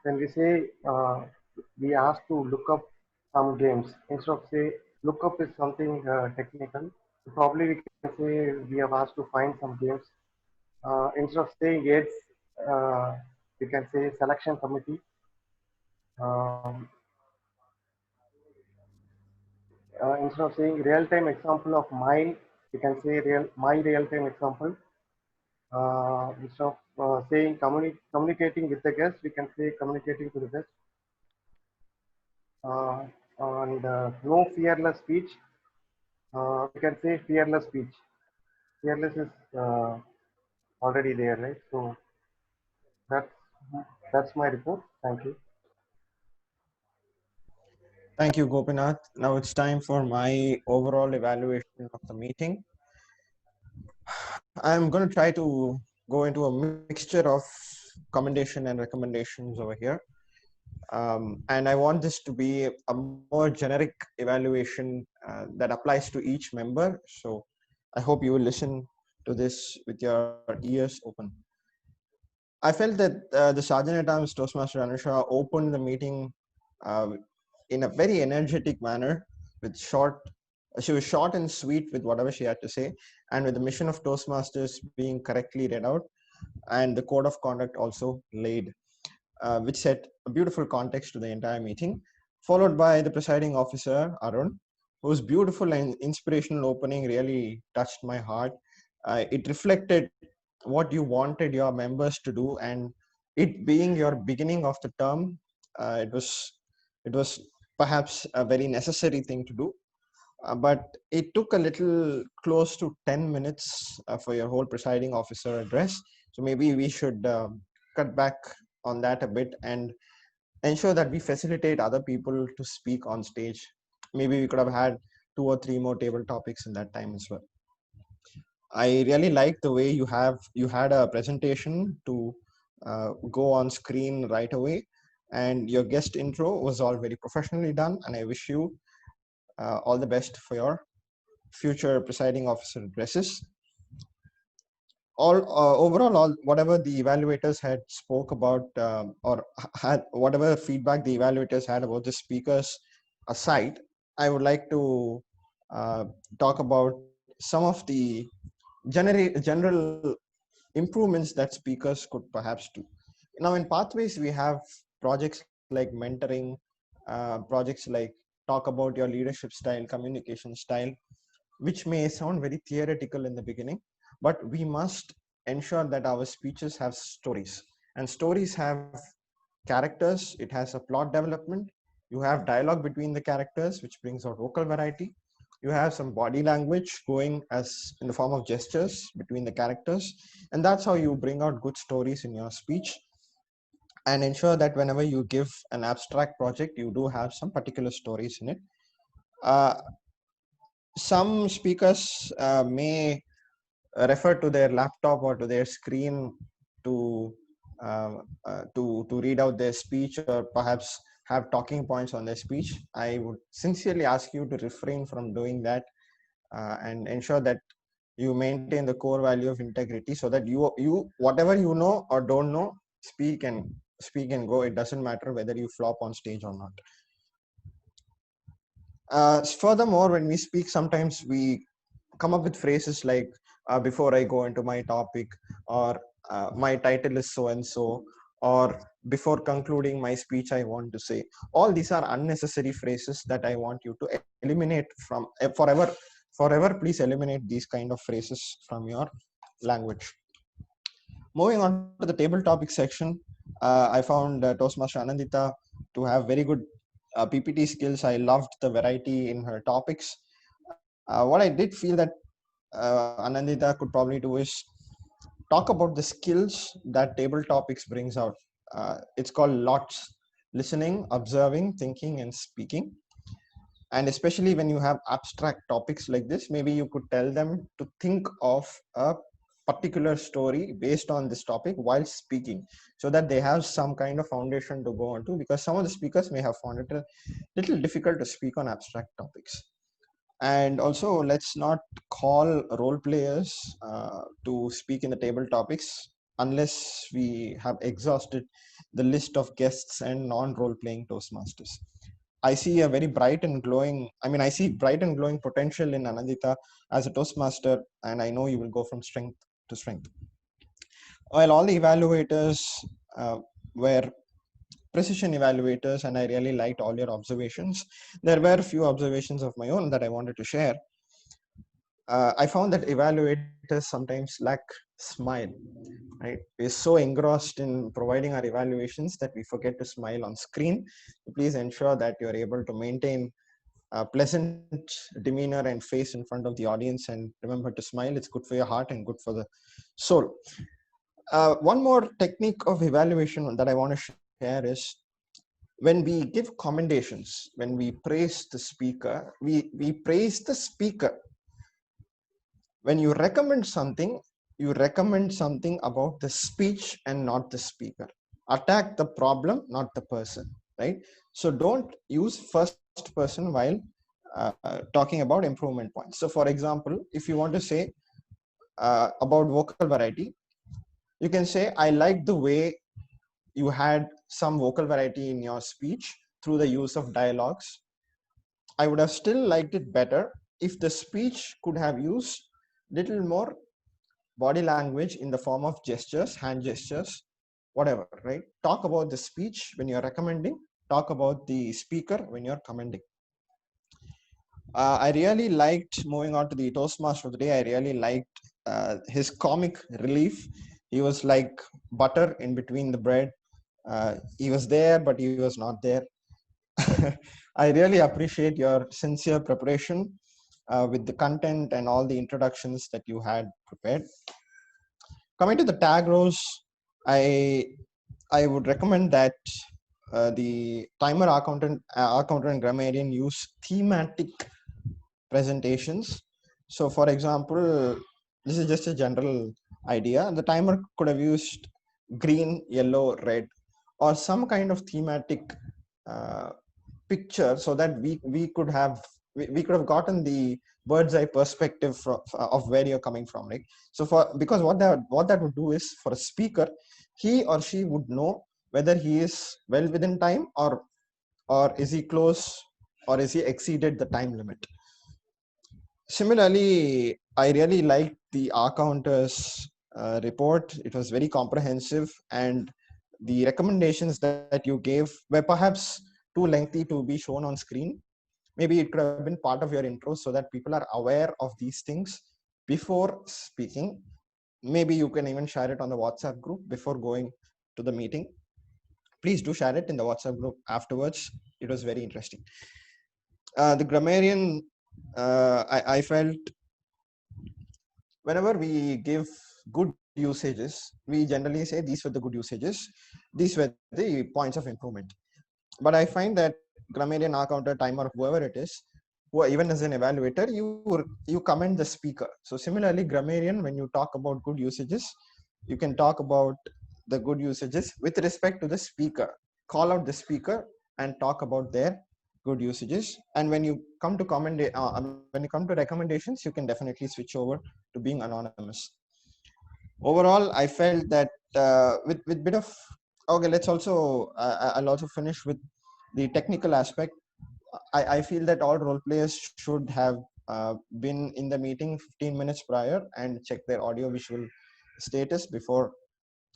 when we say we asked to look up some games, instead of say look up is something technical, so probably we can say we have asked to find some games. Instead of saying it's, we can say selection committee. instead of saying real-time example of mine, we can say my real-time example. Instead of saying communicating with the guest, we can say communicating to the guest. And no fearless speech. We can say fearless speech. Fearless is already there, right? So that's that's my report. Thank you. Thank you, Gopinath. Now it's time for my overall evaluation of the meeting. I'm going to try to go into a mixture of commendation and recommendations over here. And I want this to be a more generic evaluation that applies to each member. So I hope you will listen to this with your ears open. I felt that the Sergeant at Arms Toastmaster Anusha opened the meeting in a very energetic manner with she was short and sweet with whatever she had to say, and with the mission of Toastmasters being correctly read out and the code of conduct also laid, which set a beautiful context to the entire meeting, followed by the presiding officer, Arun, whose beautiful and inspirational opening really touched my heart. It reflected what you wanted your members to do, and it being your beginning of the term, it was perhaps a very necessary thing to do. But it took a little close to 10 minutes for your whole presiding officer address. So maybe we should cut back on that a bit and ensure that we facilitate other people to speak on stage. Maybe we could have had 2 or 3 more table topics in that time as well. I really like the way you had a presentation to go on screen right away, and your guest intro was all very professionally done, and I wish you all the best for your future presiding officer addresses. Overall, whatever the evaluators had spoke about or had whatever feedback the evaluators had about the speakers aside, I would like to talk about some of the general improvements that speakers could perhaps do. Now in Pathways, we have projects like mentoring, projects like talk about your leadership style, communication style, which may sound very theoretical in the beginning, but we must ensure that our speeches have stories, and stories have characters. It has a plot development. You have dialogue between the characters, which brings out vocal variety. You have some body language going as in the form of gestures between the characters, and that's how you bring out good stories in your speech and ensure that whenever you give an abstract project, you do have some particular stories in it. Some speakers may refer to their laptop or to their screen to read out their speech, or perhaps have talking points on their speech. I would sincerely ask you to refrain from doing that and ensure that you maintain the core value of integrity, so that you whatever you know or don't know, speak and go. It doesn't matter whether you flop on stage or not. Furthermore, when we speak, sometimes we come up with phrases like before I go into my topic, or my title is so and so, or before concluding my speech I want to say. All these are unnecessary phrases that I want you to eliminate from forever. Please eliminate these kind of phrases from your language. Moving on to the table topic section, I found Toastmaster Anandita to have very good PPT skills. I loved the variety in her topics. What I did feel that Anandita could probably do is talk about the skills that table topics brings out. It's called LOTS: listening, observing, thinking, and speaking. And especially when you have abstract topics like this, maybe you could tell them to think of a particular story based on this topic while speaking, so that they have some kind of foundation to go on to, because some of the speakers may have found it a little difficult to speak on abstract topics. And also, let's not call role players to speak in the table topics unless we have exhausted the list of guests and non-role playing Toastmasters. I see a very bright and glowing, I see bright and glowing potential in Anandita as a Toastmaster, and I know you will go from strength to strength. While all the evaluators were precision evaluators, and I really liked all your observations. There were a few observations of my own that I wanted to share. I found that evaluators sometimes lack smile, right? We're so engrossed in providing our evaluations that we forget to smile on screen. Please ensure that you're able to maintain a pleasant demeanor and face in front of the audience, and remember to smile. It's good for your heart and good for the soul. One more technique of evaluation that I want to share is when we give commendations, when we praise the speaker, we praise the speaker. When you recommend something about the speech and not the speaker. Attack the problem, not the person, right? So don't use first person while talking about improvement points. So for example, if you want to say about vocal variety, you can say, I like the way you had some vocal variety in your speech through the use of dialogues. I would have still liked it better if the speech could have used little more body language in the form of gestures, hand gestures, whatever, right? Talk about the speech when you're recommending, talk about the speaker when you're commending. I really liked, moving on to the Toastmaster of the day, I really liked his comic relief. He was like butter in between the bread. He was there, but he was not there. I really appreciate your sincere preparation with the content and all the introductions that you had prepared. Coming to the tag rows, I would recommend that the timer, accountant, and grammarian use thematic presentations. So for example, this is just a general idea. The timer could have used green, yellow, red, or some kind of thematic picture, so that we could have gotten the bird's eye perspective of where you're coming from, right? So because what that would do is, for a speaker, he or she would know whether he is well within time, or is he close, or is he exceeded the time limit. Similarly, I really liked the R-Counters report. It was very comprehensive, and the recommendations that you gave were perhaps too lengthy to be shown on screen. Maybe it could have been part of your intro so that people are aware of these things before speaking. Maybe you can even share it on the WhatsApp group before going to the meeting. Please do share it in the WhatsApp group afterwards. It was very interesting. The grammarian, I felt whenever we give good usages, we generally say these were the good usages, these were the points of improvement. But I find that grammarian, R-Counter, timer, whoever it is, who even as an evaluator, you commend the speaker. So similarly, grammarian, when you talk about good usages, you can talk about the good usages with respect to the speaker. Call out the speaker and talk about their good usages. And when you come to recommendations, you can definitely switch over to being anonymous. Overall, I felt that with bit of, okay, let's also, I'll also finish with the technical aspect. I feel that all role players should have been in the meeting 15 minutes prior and check their audio visual status before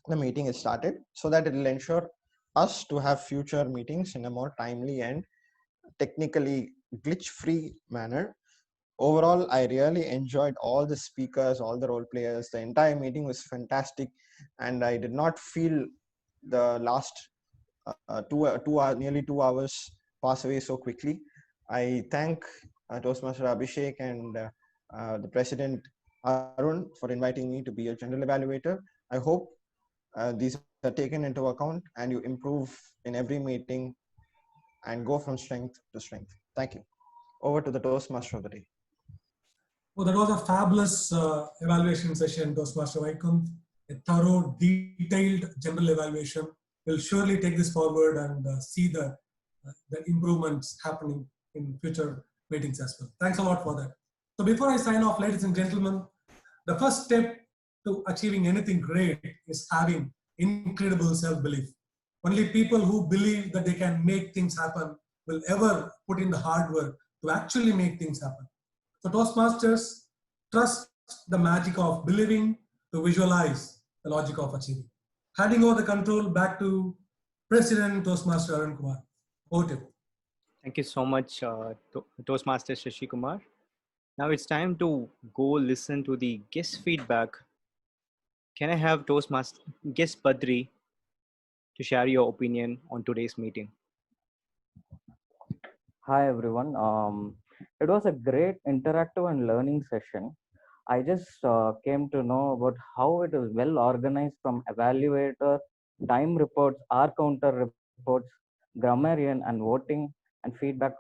the meeting is started, so that it will ensure us to have future meetings in a more timely and technically glitch-free manner. Overall, I really enjoyed all the speakers, all the role players. The entire meeting was fantastic, and I did not feel the last nearly 2 hours pass away so quickly. I thank Toastmaster Abhishek and the President Arun for inviting me to be a general evaluator. I hope these are taken into account and you improve in every meeting and go from strength to strength. Thank you. Over to the Toastmaster of the day. Well, that was a fabulous evaluation session, Toastmaster Vaikunth. A thorough, detailed general evaluation. We'll surely take this forward and see the improvements happening in future meetings as well. Thanks a lot for that. So before I sign off, ladies and gentlemen, the first step to achieving anything great is having incredible self-belief. Only people who believe that they can make things happen will ever put in the hard work to actually make things happen. So Toastmasters, trust the magic of believing to visualize the logic of achieving. Handing over the control back to President Toastmaster Arun Kumar. Over to you. Thank you so much, Toastmaster Shashi Kumar. Now it's time to go listen to the guest feedback. Can I have Toastmaster guest Badri to share your opinion on today's meeting? Hi everyone. It was a great interactive and learning session. I just came to know about how it is well organized from evaluator, time reports, R counter reports, grammarian, and voting and feedback.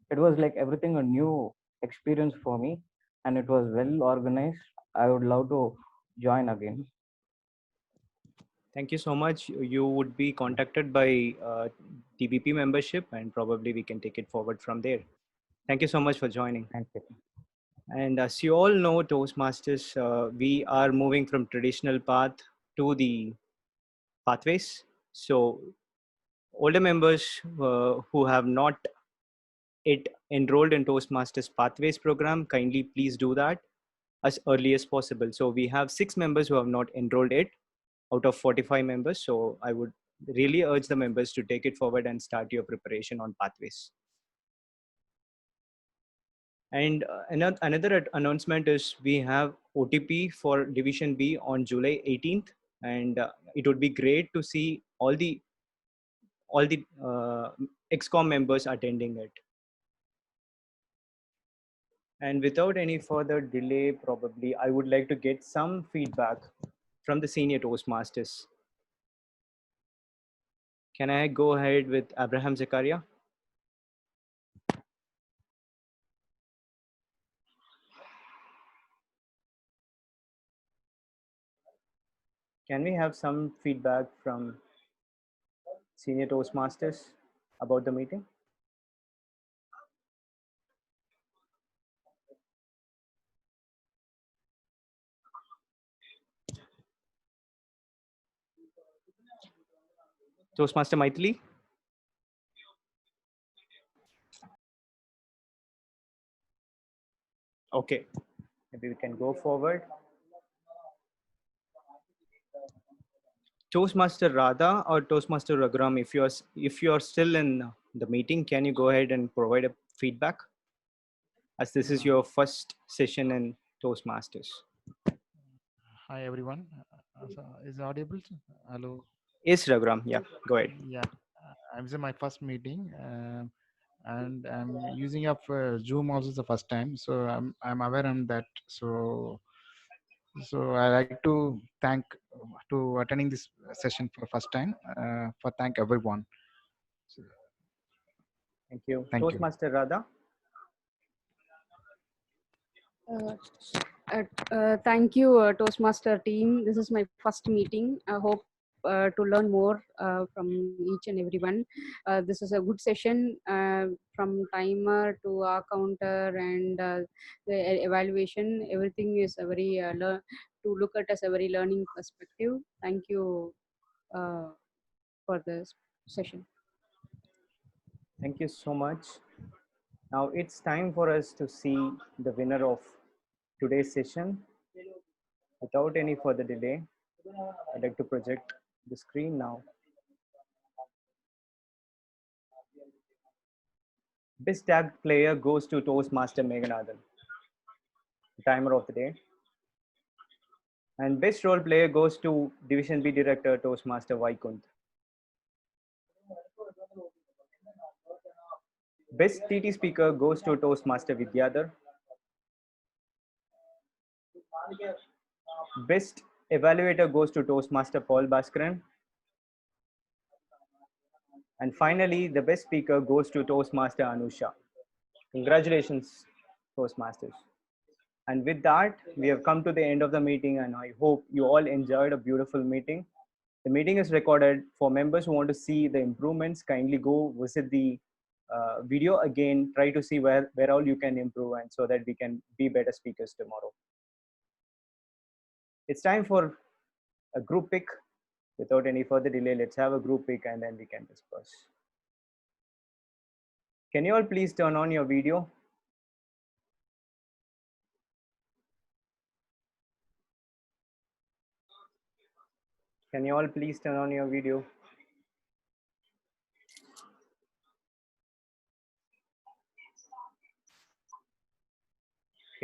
It was like everything a new experience for me, and it was well organized. I would love to join again. Thank you so much. You would be contacted by TBP membership, and probably we can take it forward from there. Thank you so much for joining. Thank you. And as you all know, Toastmasters, we are moving from traditional path to the pathways. So older members who have not yet enrolled in Toastmasters Pathways program, kindly please do that as early as possible. So we have 6 members who have not enrolled yet out of 45 members. So I would really urge the members to take it forward and start your preparation on Pathways. And another announcement is we have OTP for Division B on July 18th, and it would be great to see all the XCOM members attending it. And without any further delay, probably I would like to get some feedback from the senior Toastmasters. Can I go ahead with Abraham Zakaria? Can we have some feedback from senior Toastmasters about the meeting? Toastmaster Maithili? Okay, maybe we can go forward. Toastmaster Radha or Toastmaster Raghuram, if you're still in the meeting, can you go ahead and provide a feedback? As this is your first session in Toastmasters. Hi everyone. Is it audible? Hello. Yes, Raghuram. Yeah, go ahead. Yeah, I'm in my first meeting, and I'm using up Zoom also the first time, so I'm aware on that. So I like to thank to attending this session for first time. For thank everyone. So, Thank you. Thank you. Toastmaster Radha. Thank you, Toastmaster team. This is my first meeting. I hope to learn more from each and everyone. This is a good session from timer to our counter and the evaluation. Everything is a very to look at as a very learning perspective. Thank you for this session. Thank you so much. Now it's time for us to see the winner of today's session. Without any further delay, I'd like to project the screen now. Best tagged player goes to Toastmaster Meghanathan, the timer of the day. And best role player goes to Division B Director Toastmaster Vaikunth. Best TT speaker goes to Toastmaster Vidyadhar. Best evaluator goes to Toastmaster Paul Bhaskaran. And finally, the best speaker goes to Toastmaster Anusha. Congratulations, Toastmasters. And with that, we have come to the end of the meeting, and I hope you all enjoyed a beautiful meeting. The meeting is recorded. For members who want to see the improvements, kindly go visit the video again, try to see where all you can improve, and so that we can be better speakers tomorrow. It's time for a group pick. Without any further delay, let's have a group pick and then we can discuss. Can you all please turn on your video? Can you all please turn on your video?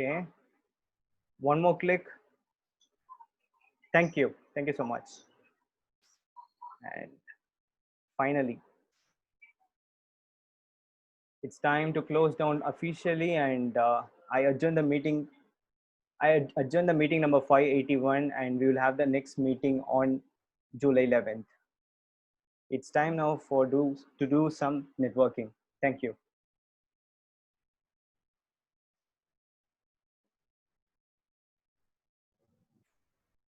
Okay. One more click. Thank you. Thank you so much. And finally, it's time to close down officially, and I adjourn the meeting. I adjourn the meeting number 581, and we will have the next meeting on July 11th. It's time now to do some networking. Thank you.